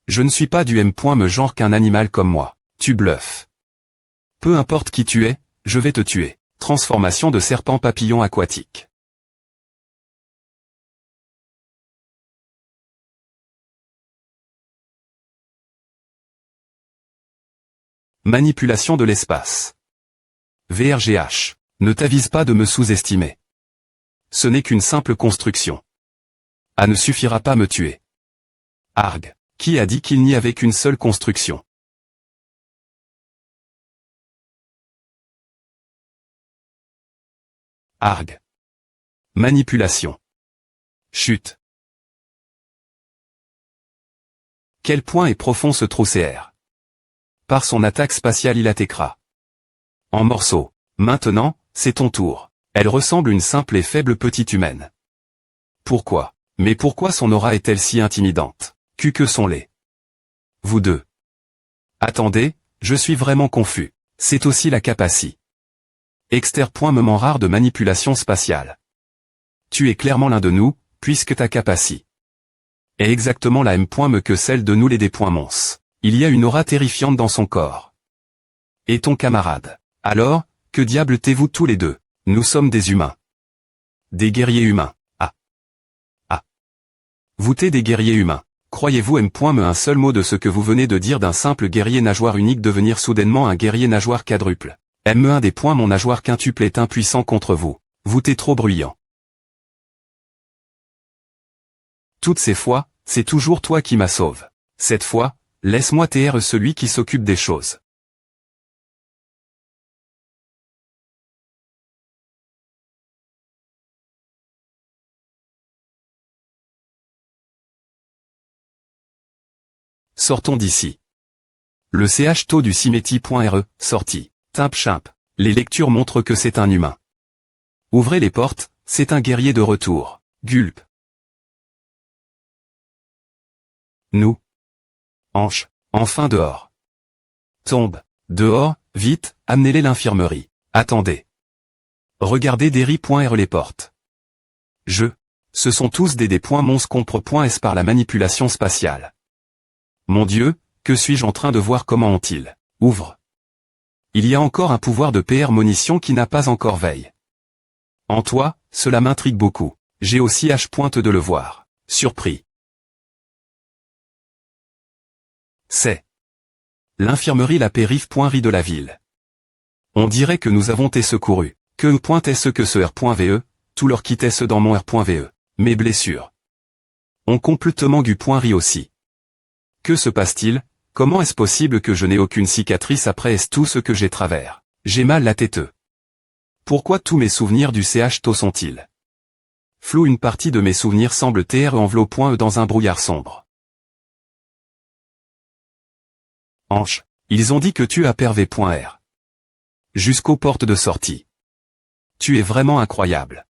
Je ne suis pas du me genre qu'un animal comme moi. Tu bluffes. Peu importe qui tu es, je vais te tuer. Transformation de serpent papillon aquatique. Manipulation de l'espace. VRGH. Ne t'avise pas de me sous-estimer. Ce n'est qu'une simple construction. Ah ne suffira pas me tuer. Arg. Qui a dit qu'il n'y avait qu'une seule construction? Arg. Manipulation. Chute. Quel point est profond ce trou CR? Par son attaque spatiale il attaquera. En morceaux. Maintenant, c'est ton tour. Elle ressemble une simple et faible petite humaine. Pourquoi? Mais pourquoi son aura est-elle si intimidante? Que sont-les? Vous deux. Attendez, je suis vraiment confus. C'est aussi la capacité. Moment rare de manipulation spatiale. Tu es clairement l'un de nous, puisque ta capacité est exactement la même que celle de nous les mons. Il y a une aura terrifiante dans son corps. Et ton camarade? Alors, que diable t'es-vous tous les deux? Nous sommes des humains. Des guerriers humains. Ah. Ah. Vous t'es des guerriers humains. Croyez-vous me un seul mot de ce que vous venez de dire d'un simple guerrier nageoire unique devenir soudainement un guerrier nageoire quadruple? Un des points mon nageoire quintuple est impuissant contre vous. Vous t'es trop bruyant. Toutes ces fois, c'est toujours toi qui m'as sauve. Cette fois, laisse-moi TR celui qui s'occupe des choses. Sortons d'ici. Le ch taux du cimeti.re, sorti. Timp chimp. Les lectures montrent que c'est un humain. Ouvrez les portes, c'est un guerrier de retour. Gulp. Nous. Ange. Enfin dehors. Tombe. Dehors, vite, amenez-les l'infirmerie. Attendez. Regardez Derry.R les portes. Ce sont tous des .mons.compre.s par la manipulation spatiale. Mon Dieu, que suis-je en train de voir? Comment ont-ils? Ouvre. Il y a encore un pouvoir de PR monition qui n'a pas encore veille. En toi, cela m'intrigue beaucoup. J'ai aussi H. de le voir. Surpris. C'est l'infirmerie la périph.ri de la ville. On dirait que nous avons été secourus. Que que ce R.ve, tout leur quittait ce dans mon R.ve. Mes blessures ont complètement gu.ri aussi. Que se passe-t-il? Comment est-ce possible que je n'ai aucune cicatrice après tout ce que j'ai travers? J'ai mal la tête. Pourquoi tous mes souvenirs du CH sont-ils flous? Une partie de mes souvenirs semble enveloppé dans un brouillard sombre. Ange, ils ont dit que tu as pervé.r. Jusqu'aux portes de sortie. Tu es vraiment incroyable.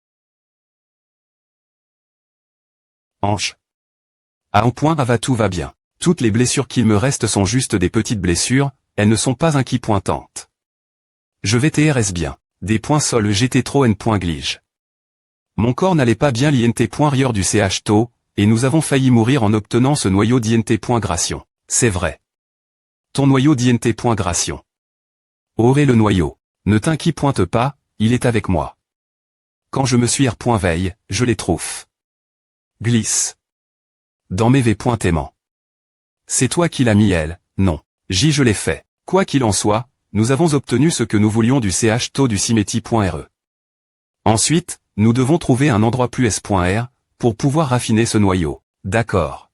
Ange. À un point va tout va bien. Toutes les blessures qu'il me reste sont juste des petites blessures, elles ne sont pas pointantes. Je vais TRS bien. Des points sol GT trop N.glige. Mon corps n'allait pas bien l'INT.rieur du CH tôt, et nous avons failli mourir en obtenant ce noyau d'INT.gration. C'est vrai. Ton noyau d'INT.gration. Auré le noyau. Ne t'inquiète pas, il est avec moi. Quand je me suis R.veille, je les trouve. Glisse. Dans mes V.aimants. C'est toi qui l'as mis elle, non. Je l'ai fait. Quoi qu'il en soit, nous avons obtenu ce que nous voulions du CH taux du Cimeti.re. Ensuite, nous devons trouver un endroit plus S.R, pour pouvoir raffiner ce noyau. D'accord.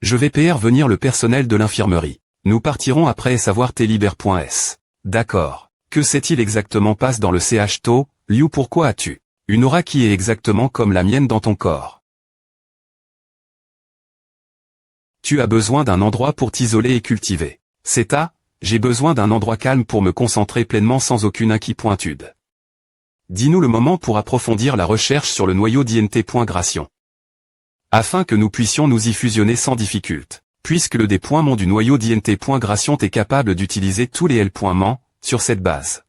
Je vais PR venir le personnel de l'infirmerie. Nous partirons après savoir Teliber.s. D'accord. Que s'est-il exactement passe dans le CH taux, Liu? Pourquoi as-tu une aura qui est exactement comme la mienne dans ton corps? Tu as besoin d'un endroit pour t'isoler et cultiver. J'ai besoin d'un endroit calme pour me concentrer pleinement sans aucune inquiétude. Dis-nous le moment pour approfondir la recherche sur le noyau d'INT.gration. Afin que nous puissions nous y fusionner sans difficulté. Puisque le D.mont du noyau d'INT.gration est capable d'utiliser tous les L.mont, sur cette base.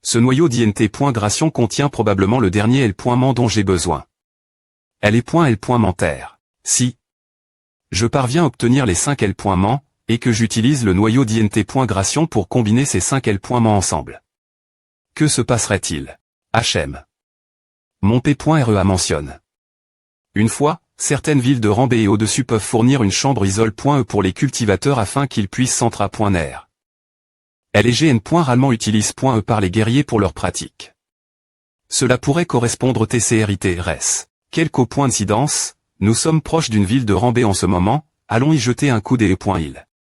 Ce noyau d'INT.gration contient probablement le dernier L.mont dont j'ai besoin. L.mentaire. Si je parviens à obtenir les 5 L.mont, et que j'utilise le noyau d'INT.gration pour combiner ces 5 L.mont ensemble. Que se passerait-il? HM. Mon P.REA mentionne. Une fois, certaines villes de rang B et au-dessus peuvent fournir une chambre isole.E pour les cultivateurs afin qu'ils puissent s'entra.NR. L et GN. Rarement utilisent.E par les guerriers pour leur pratique. Cela pourrait correspondre au TCRITRS. Quelques points d'incidence, nous sommes proches d'une ville de rang B en ce moment, allons y jeter un coup d'œil.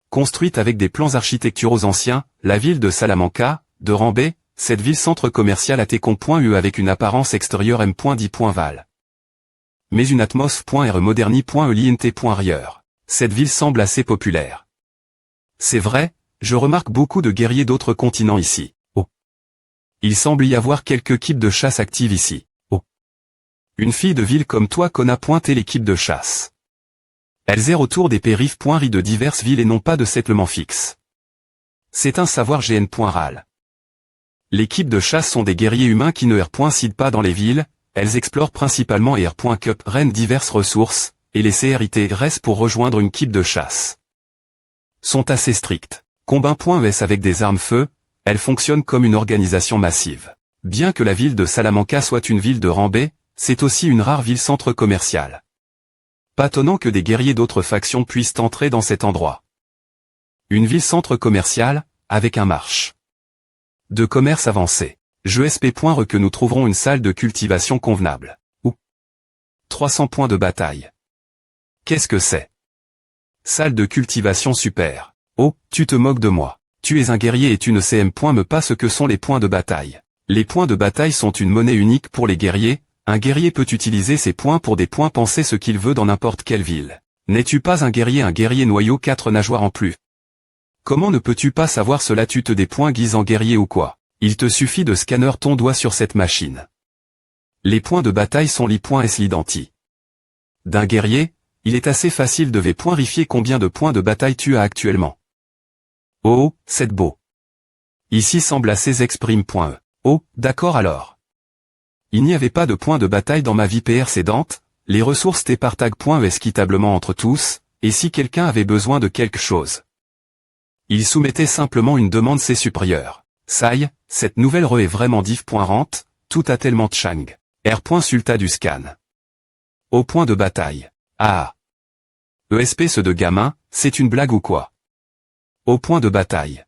Construite avec des plans architecturaux anciens, la ville de Salamanca, de rang B, cette ville centre commercial a Técon.UE avec une apparence extérieure M.10.val. Mais une atmos.re moderni.e l'INT.rieur. Cette ville semble assez populaire. C'est vrai, je remarque beaucoup de guerriers d'autres continents ici. Oh. Il semble y avoir quelques équipes de chasse actives ici. Oh. Une fille de ville comme toi connaît pointé l'équipe de chasse. Elles errent autour des périph.ri de diverses villes et non pas de settlement fixe. C'est un savoir GN.ral. L'équipe de chasse sont des guerriers humains qui ne R.cident pas dans les villes, elles explorent principalement et R.cup rennent diverses ressources, et les CRIT restent pour rejoindre une équipe de chasse. Sont assez strictes. Combat.es avec des armes-feu, elles fonctionnent comme une organisation massive. Bien que la ville de Salamanca soit une ville de rang B, c'est aussi une rare ville centre commercial. Pas étonnant que des guerriers d'autres factions puissent entrer dans cet endroit. Une ville centre commercial, avec un marche de commerce avancé. Je SP.re que nous trouverons une salle de cultivation convenable. Ou 300 points de bataille. Qu'est-ce que c'est? Salle de cultivation super. Oh, tu te moques de moi. Tu es un guerrier et tu ne sais pas ce que sont les points de bataille. Les points de bataille sont une monnaie unique pour les guerriers. Un guerrier peut utiliser ces points pour des points penser ce qu'il veut dans n'importe quelle ville. N'es-tu pas un guerrier noyau 4 nageoires en plus? Comment ne peux-tu pas savoir cela? Tu te des points guise en guerrier ou quoi? Il te suffit de scanner ton doigt sur cette machine. Les points de bataille sont les points S l'identi d'un guerrier, il est assez facile de vérifier combien de points de bataille tu as actuellement. Oh, c'est beau. Ici semble assez exprime.e. Oh, d'accord alors. Il n'y avait pas de points de bataille dans ma vie précédente, les ressources étaient partagées équitablement entre tous, et si quelqu'un avait besoin de quelque chose. Il soumettait simplement une demande ses supérieurs. Sai, cette nouvelle re est vraiment div.rente, tout a tellement de chang. R. Sulta du scan. Au point de bataille. Ah. ESP ce de gamin, c'est une blague ou quoi? Au point de bataille.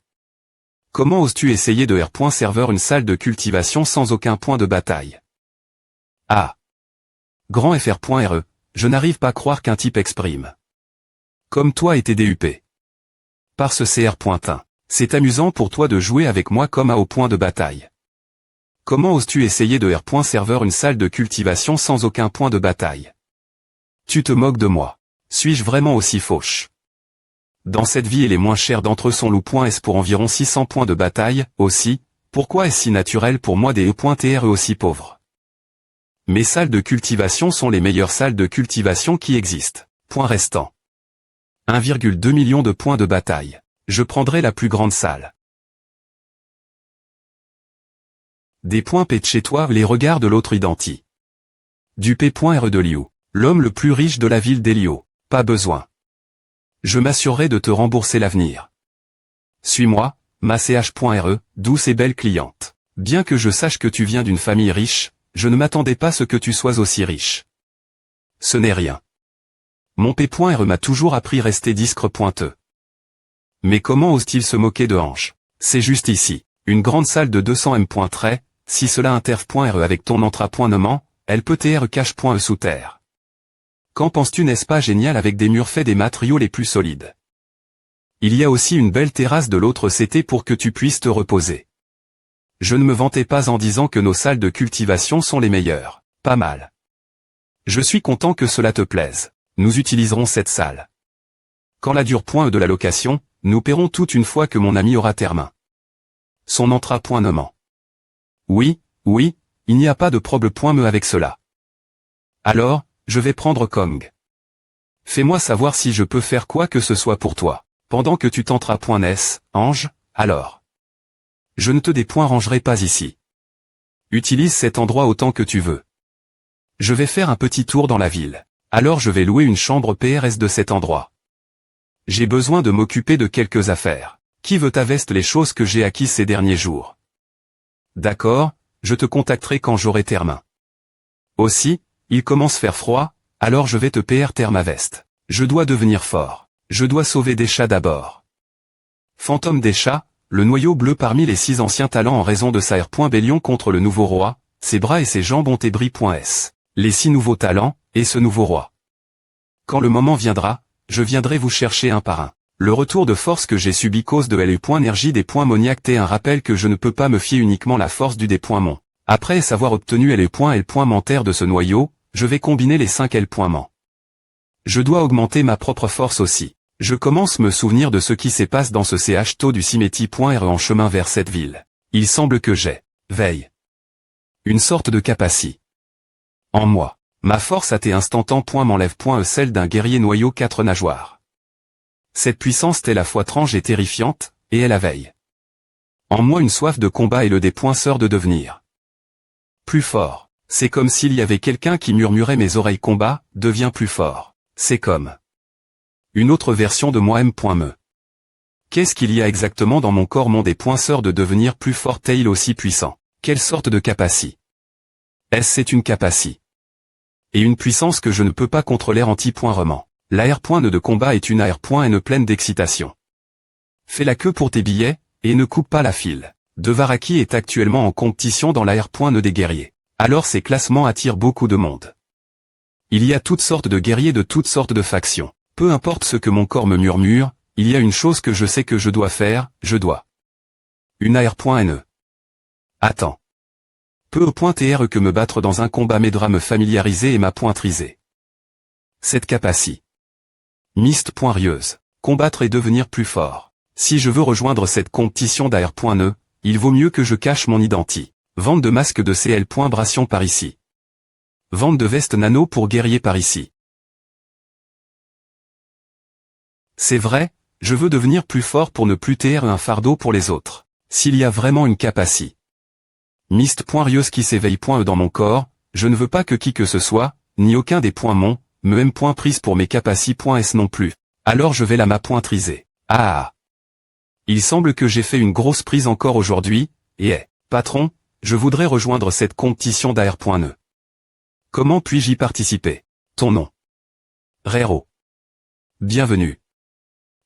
Comment oses-tu essayer de R. Serveur une salle de cultivation sans aucun point de bataille? Ah. Grand FR.RE, je n'arrive pas à croire qu'un type exprime. Comme toi et tes DUP. Par ce CR.1. C'est amusant pour toi de jouer avec moi comme à au point de bataille. Comment oses-tu essayer de R. Serveur une salle de cultivation sans aucun point de bataille? Tu te moques de moi. Suis-je vraiment aussi fauche? Dans cette vie et les moins chers d'entre eux sont loup.s pour environ 600 points de bataille, aussi, pourquoi est-ce si naturel pour moi des E.TRE aussi pauvres? Mes salles de cultivation sont les meilleures salles de cultivation qui existent. Point restant. 1,2 million de points de bataille. Je prendrai la plus grande salle. Des points P de chez toi, les regards de l'autre identi. Du P.RE de Liu. L'homme le plus riche de la ville d'Elio. Pas besoin. Je m'assurerai de te rembourser l'avenir. Suis-moi, ma CH.RE, douce et belle cliente. Bien que je sache que tu viens d'une famille riche, je ne m'attendais pas à ce que tu sois aussi riche. Ce n'est rien. Mon P.RE m'a toujours appris rester discret. Mais comment ose-t-il se moquer de Ange? C'est juste ici, une grande salle de 200 m. Si cela interf.RE avec ton entra.noment, elle peut TR cache.E sous terre. Qu'en penses-tu, n'est-ce pas génial avec des murs faits des matériaux les plus solides? Il y a aussi une belle terrasse de l'autre côté pour que tu puisses te reposer. Je ne me vantais pas en disant que nos salles de cultivation sont les meilleures. Pas mal. Je suis content que cela te plaise. Nous utiliserons cette salle. Quand la dure.E de la location, nous paierons toute une fois que mon ami aura termin. Son entra.noment. Oui, il n'y a pas de problème avec cela. Alors, je vais prendre Kong. Fais-moi savoir si je peux faire quoi que ce soit pour toi. Pendant que tu tenteras.NES, Ange, alors. Je ne te dérangerai pas ici. Utilise cet endroit autant que tu veux. Je vais faire un petit tour dans la ville. Alors je vais louer une chambre PRS de cet endroit. J'ai besoin de m'occuper de quelques affaires. Qui veut ta veste les choses que j'ai acquises ces derniers jours? D'accord, je te contacterai quand j'aurai termin. Aussi, il commence à faire froid, alors je vais te terre ma veste. Je dois devenir fort. Je dois sauver des chats d'abord. Fantôme des chats, le noyau bleu parmi les 6 anciens talents en raison de sa R.Bélion contre le nouveau roi, ses bras et ses jambes ont ébri.s. Les 6 nouveaux talents, et ce nouveau roi. Quand le moment viendra, je viendrai vous chercher un par un. Le retour de force que j'ai subi cause de LU.énergie des points moniaques est un rappel que je ne peux pas me fier uniquement à la force du D.mon. Après avoir obtenu LU.L.mentaire de ce noyau, je vais combiner les 5 L.ment. Je dois augmenter ma propre force aussi. Je commence à me souvenir de ce qui se passe dans ce CH du Cimeti.RE en chemin vers cette ville. Il semble que j'ai, veille. Une sorte de capacité. En moi. Ma force à tes instantant.m'enlève.e celle d'un guerrier noyau 4 nageoires. Cette puissance est la fois étrange et terrifiante, et elle veille. En moi une soif de combat et le sœur de devenir. Plus fort. C'est comme s'il y avait quelqu'un qui murmurait mes oreilles combat, devient plus fort. C'est comme une autre version de moi-même.me. Qu'est-ce qu'il y a exactement dans mon corps mon sœur de devenir plus fort est-il aussi puissant? Quelle sorte de capacité? Est-ce c'est une capacité? Et une puissance que je ne peux pas contrôler anti-roman. La R.E de combat est une AR.N pleine d'excitation. Fais la queue pour tes billets, et ne coupe pas la file. Devaraki est actuellement en compétition dans la R.E des guerriers. Alors ces classements attirent beaucoup de monde. Il y a toutes sortes de guerriers de toutes sortes de factions. Peu importe ce que mon corps me murmure, il y a une chose que je sais que je dois faire, je dois. Une AR.NE. Attends. Peu au point TR que me battre dans un combat m'aidera à me familiariser et m'appointriser. Cette capacité. Mist.rieuse. Combattre et devenir plus fort. Si je veux rejoindre cette compétition d'AR.NE, il vaut mieux que je cache mon identité. Vente de masques de CL.Bration par ici. Vente de vestes nano pour guerriers par ici. C'est vrai, je veux devenir plus fort pour ne plus être un fardeau pour les autres. S'il y a vraiment une capacité. Mist.rieuse qui s'éveille.e dans mon corps, je ne veux pas que qui que ce soit, ni aucun des points mon, me m. Prise pour mes capacités.s non plus. Alors je vais la ma.triser. Ah. Il semble que j'ai fait une grosse prise encore aujourd'hui, et patron, je voudrais rejoindre cette compétition d'AR.ne. Comment puis-je y participer? Ton nom. Rero. Bienvenue.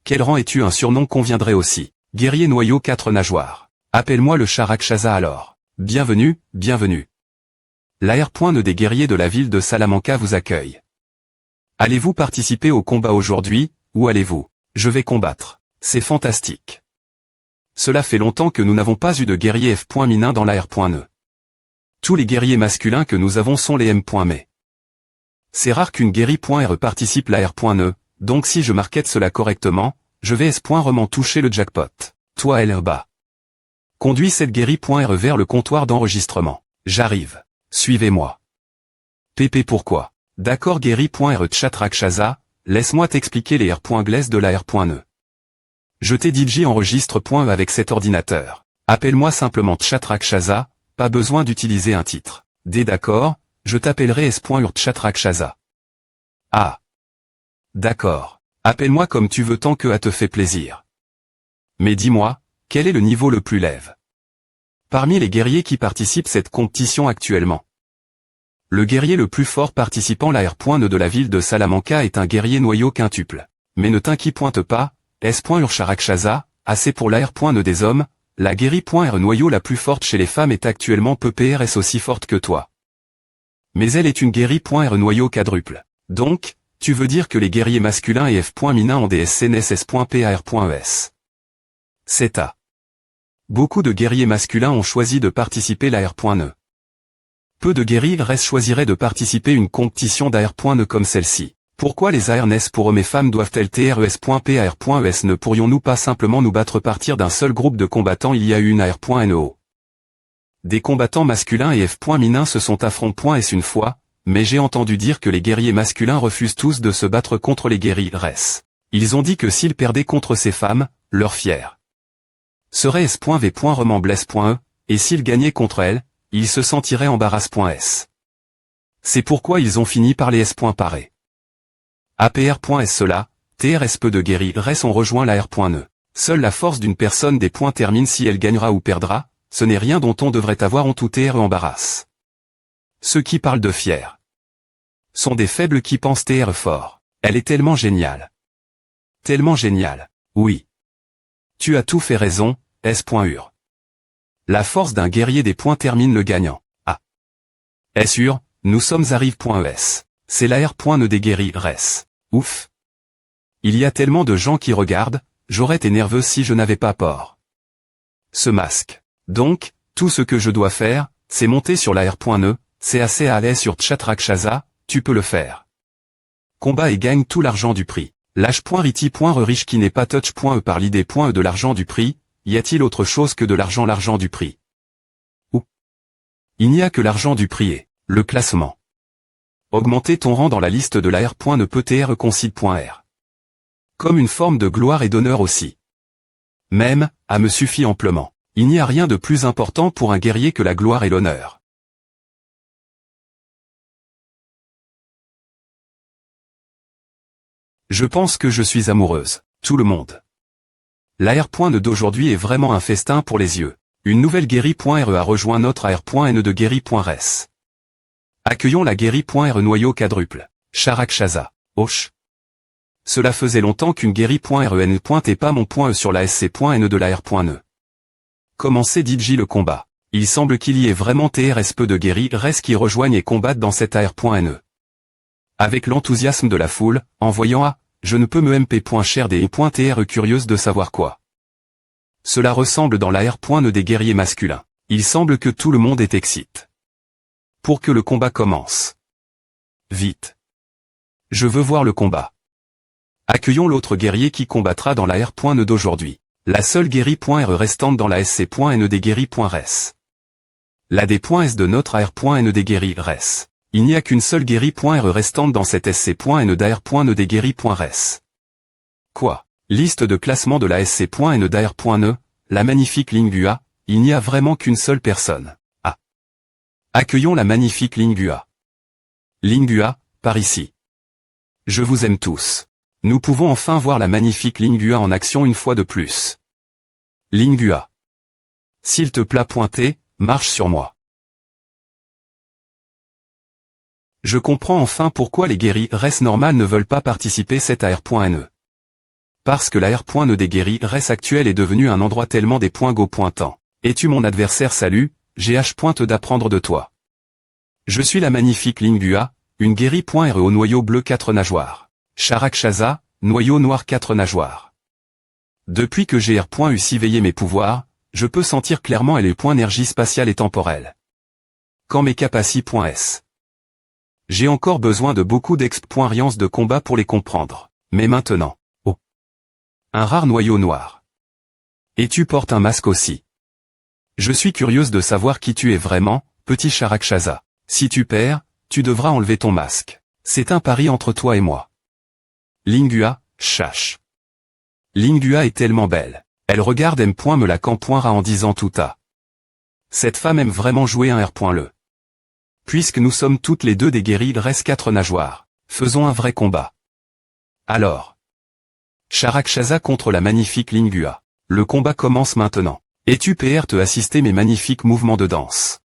Quel rang es-tu? Un surnom conviendrait aussi. Guerrier noyau 4 nageoires. Appelle-moi le chat Rakshasa alors. Bienvenue, bienvenue. L'AR.ne des guerriers de la ville de Salamanca vous accueille. Allez-vous participer au combat aujourd'hui, ou allez-vous? Je vais combattre. C'est fantastique. Cela fait longtemps que nous n'avons pas eu de guerrier F.min dans l'AR.ne. Tous les guerriers masculins que nous avons sont les M.mais. C'est rare qu'une guerrier.re participe l'AR.ne, donc si je markete cela correctement, je vais S.vraiment toucher le jackpot. Toi L.bas. Conduis cette guerrier.re vers le comptoir d'enregistrement. J'arrive. Suivez-moi. PP pourquoi? D'accord guerrier.re chat Rakshasa, laisse-moi t'expliquer les R.glaises de la R.ne. Je t'ai dit j'enregistre.e avec cet ordinateur. Appelle-moi simplement chat Rakshasa, pas besoin d'utiliser un titre. D'accord, je t'appellerai S.ur chat Rakshasa. Ah. D'accord. Appelle-moi comme tu veux tant que à te fait plaisir. Mais dis-moi, quel est le niveau le plus lève? Parmi les guerriers qui participent cette compétition actuellement. Le guerrier le plus fort participant la R.ne de la ville de Salamanca est un guerrier noyau quintuple. Mais ne t'inquiète pas, S.ur Rakshasa, assez pour la R.ne des hommes, la guerrier.r noyau la plus forte chez les femmes est actuellement PPRS aussi forte que toi. Mais elle est une guerrier.r noyau quadruple. Donc, tu veux dire que les guerriers masculins et F.min ont des SNSS.PAR.ES. C'est à. Beaucoup de guerriers masculins ont choisi de participer à la R.ne. Peu de guerriers restent choisiraient de participer à une compétition d'AR.ne comme celle-ci. Pourquoi les ARNS pour hommes et femmes doivent-elles TRES.PAR.ES? Ne pourrions-nous pas simplement nous battre partir d'un seul groupe de combattants? Il y a eu une AR.NO. Des combattants masculins et F.min se sont affrontés une fois, mais j'ai entendu dire que les guerriers masculins refusent tous de se battre contre les guerriers res. Ils ont dit que s'ils perdaient contre ces femmes, leur fier serait S.V.rememblesse.e, et s'ils gagnaient contre elles, ils se sentiraient embarrass.s. C'est pourquoi ils ont fini par les S.parés. APR.s cela, TRS peu de guerriers res ont rejoint la R.ne. Seule la force d'une personne des points termine si elle gagnera ou perdra, ce n'est rien dont on devrait avoir honte ou TR embarrass. Ceux qui parlent de fier sont des faibles qui pensent TR fort. Elle est tellement géniale. Tellement géniale. Oui. Tu as tout fait raison, S.ur. La force d'un guerrier des points termine le gagnant. Ah. S.ur, nous sommes arrive.es. C'est la R.ne des guerriers res. Ouf. Il y a tellement de gens qui regardent, j'aurais été nerveux si je n'avais pas peur. Ce masque. Donc, tout ce que je dois faire, c'est monter sur la R.ne, c'est assez à l'aise sur chat Rakshasa, tu peux le faire. Combat et gagne tout l'argent du prix. Lâche.riti.re-riche qui n'est pas touch.e par l'idée.e de l'argent du prix, y a-t-il autre chose que de l'argent du prix? Ou. Il n'y a que l'argent du prix et, le classement. Augmenter ton rang dans la liste de la R.ne peut être concile.r. Comme une forme de gloire et d'honneur aussi. Même, à me suffit amplement. Il n'y a rien de plus important pour un guerrier que la gloire et l'honneur. Je pense que je suis amoureuse. Tout le monde. La R.ne d'aujourd'hui est vraiment un festin pour les yeux. Une nouvelle guerrier.re a rejoint notre AR.ne de guerrier.res. Accueillons la guerrier.re noyau quadruple. Rakshasa. Hoche. Cela faisait longtemps qu'une guerrier.re ne pointait pas mon point E sur la SC.ne de la R.ne. Commencez DJ le combat. Il semble qu'il y ait vraiment TRS peu de guerriers res qui rejoignent et combattent dans cette AR.ne. Avec l'enthousiasme de la foule, en voyant A, je ne peux me MP.cher des E.TR curieuse de savoir quoi. Cela ressemble dans la R.ne des guerriers masculins. Il semble que tout le monde est excité. Pour que le combat commence. Vite. Je veux voir le combat. Accueillons l'autre guerrier qui combattra dans la R.ne d'aujourd'hui. La seule guerrier.re restante dans la SC.ne des guerriers.res. La D.S de notre AR.ne des guerriers res. Il n'y a qu'une seule guerrier.re restante dans cette SC.ne d'AR.ne des guerriers.res. Quoi? Liste de classement de la SC.N d'AR.Ne, la magnifique Lingua, il n'y a vraiment qu'une seule personne. Ah. Accueillons la magnifique Lingua. Lingua, par ici. Je vous aime tous. Nous pouvons enfin voir la magnifique Lingua en action une fois de plus. Lingua. S'il te plaît pointer, marche sur moi. Je comprends enfin pourquoi les guerriers normales ne veulent pas participer cet AR.Ne. Parce que l'AR.Ne des guerriers actuels est devenu un endroit tellement des points go pointant. Es-tu mon adversaire? Salut, GH pointe d'apprendre de toi. Je suis la magnifique Lingua, une guerrier.re au noyau bleu 4 nageoires. Charakshaza, noyau noir 4 nageoires. Depuis que GR.U veillé mes pouvoirs, je peux sentir clairement les points énergie spatiale et temporelle. Quand mes capacités.s. J'ai encore besoin de beaucoup d'expérience de combat pour les comprendre. Mais maintenant. Oh. Un rare noyau noir. Et tu portes un masque aussi. Je suis curieuse de savoir qui tu es vraiment, petit Charakshaza. Si tu perds, tu devras enlever ton masque. C'est un pari entre toi et moi. Lingua, chache. Lingua est tellement belle. Elle regarde me la campoira en disant tout à. Cette femme aime vraiment jouer un R.Le. Puisque nous sommes toutes les deux des guerriers 4 nageoires, faisons un vrai combat. Alors. Charakshaza contre la magnifique Lingua. Le combat commence maintenant. Et tu peux te assister mes magnifiques mouvements de danse.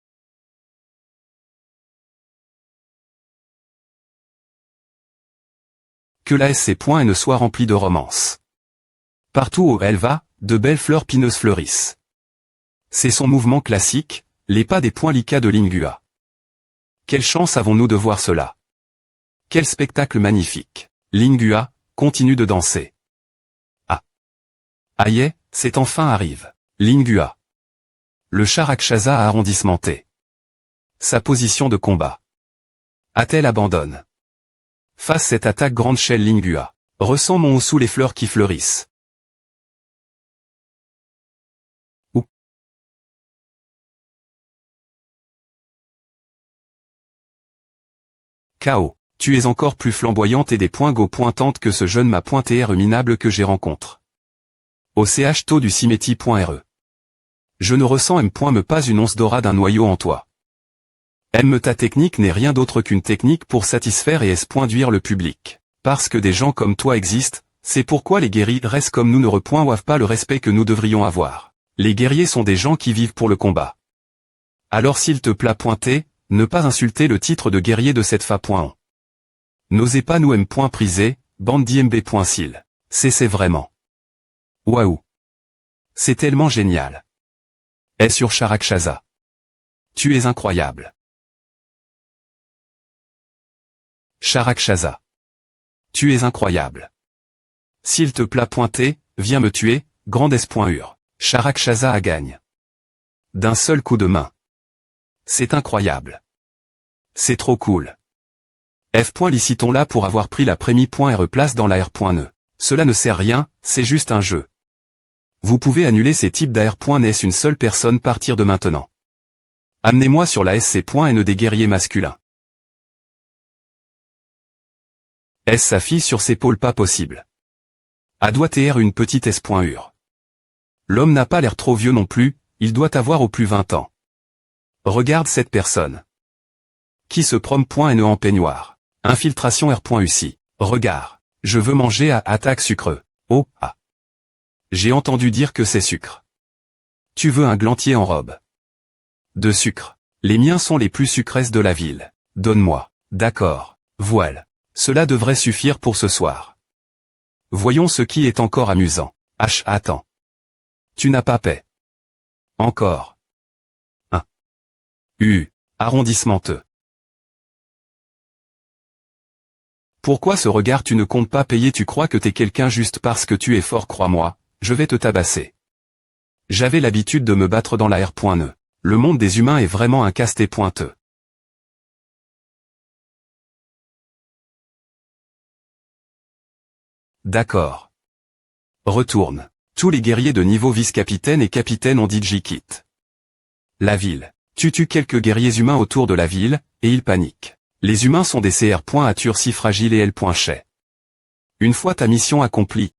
Que la SC.N soit remplie de romances. Partout où elle va, de belles fleurs pineuses fleurissent. C'est son mouvement classique, les pas des points licats de Lingua. Quelle chance avons-nous de voir cela. Quel spectacle magnifique. Lingua, continue de danser. Ah. Aïe, c'est enfin arrive. Lingua. Le Charakshaza a arrondissementé. Sa position de combat. A-t-elle abandonne. Face cette attaque grande shell Lingua. Ressens mon sous les fleurs qui fleurissent. Ou. K.O. Tu es encore plus flamboyante et des points go pointantes que ce jeune ma pointé minable que j'ai rencontre. Au ch taux du cimeti.re. Je ne ressens me pas une once d'aura d'un noyau en toi. Ta technique n'est rien d'autre qu'une technique pour satisfaire et espoinduire le public. Parce que des gens comme toi existent, c'est pourquoi les guerriers comme nous ne repointent pas le respect que nous devrions avoir. Les guerriers sont des gens qui vivent pour le combat. Alors s'il te plaît pointer, ne pas insulter le titre de guerrier de cette fa.on. N'osez pas nous priser, bande d'imb.sil. C'est vraiment. Waouh. C'est tellement génial. Et sur Charakshaza. Tu es incroyable. Charakshaza. Tu es incroyable. S'il te plaît pointer, viens me tuer, grandesse.ur. Charakshaza a gagne. D'un seul coup de main. C'est incroyable. C'est trop cool. F. Licitons-la pour avoir pris la prémie.re place dans la R.Ne. Cela ne sert rien, c'est juste un jeu. Vous pouvez annuler ces types d'AR.Ne une seule personne partir de maintenant. Amenez-moi sur la SC.N des guerriers masculins. S s'affiche sur ses pôles pas possible. A doit TR une petite S.ur. L'homme n'a pas l'air trop vieux non plus, il doit avoir au plus 20 ans. Regarde cette personne. Qui se prom.ne en peignoir. Infiltration R.UC. Regard. Je veux manger à attaque sucreux. Oh, ah. J'ai entendu dire que c'est sucre. Tu veux un glantier en robe. De sucre. Les miens sont les plus sucresses de la ville. Donne-moi. D'accord. Voile. Cela devrait suffire pour ce soir. Voyons ce qui est encore amusant. Attends. Tu n'as pas paix. Encore. 1. Arrondissementeux. Pourquoi ce regard tu ne comptes pas payer? Tu crois que t'es quelqu'un juste parce que tu es fort? Crois-moi, je vais te tabasser. J'avais l'habitude de me battre dans la R.Ne. Le monde des humains est vraiment un casse-tête pointeux. D'accord. Retourne. Tous les guerriers de niveau vice-capitaine et capitaine ont dit quitte. La ville. Tu tues quelques guerriers humains autour de la ville, et ils paniquent. Les humains sont des CR. Ature si fragiles et L. Chais. Une fois ta mission accomplie,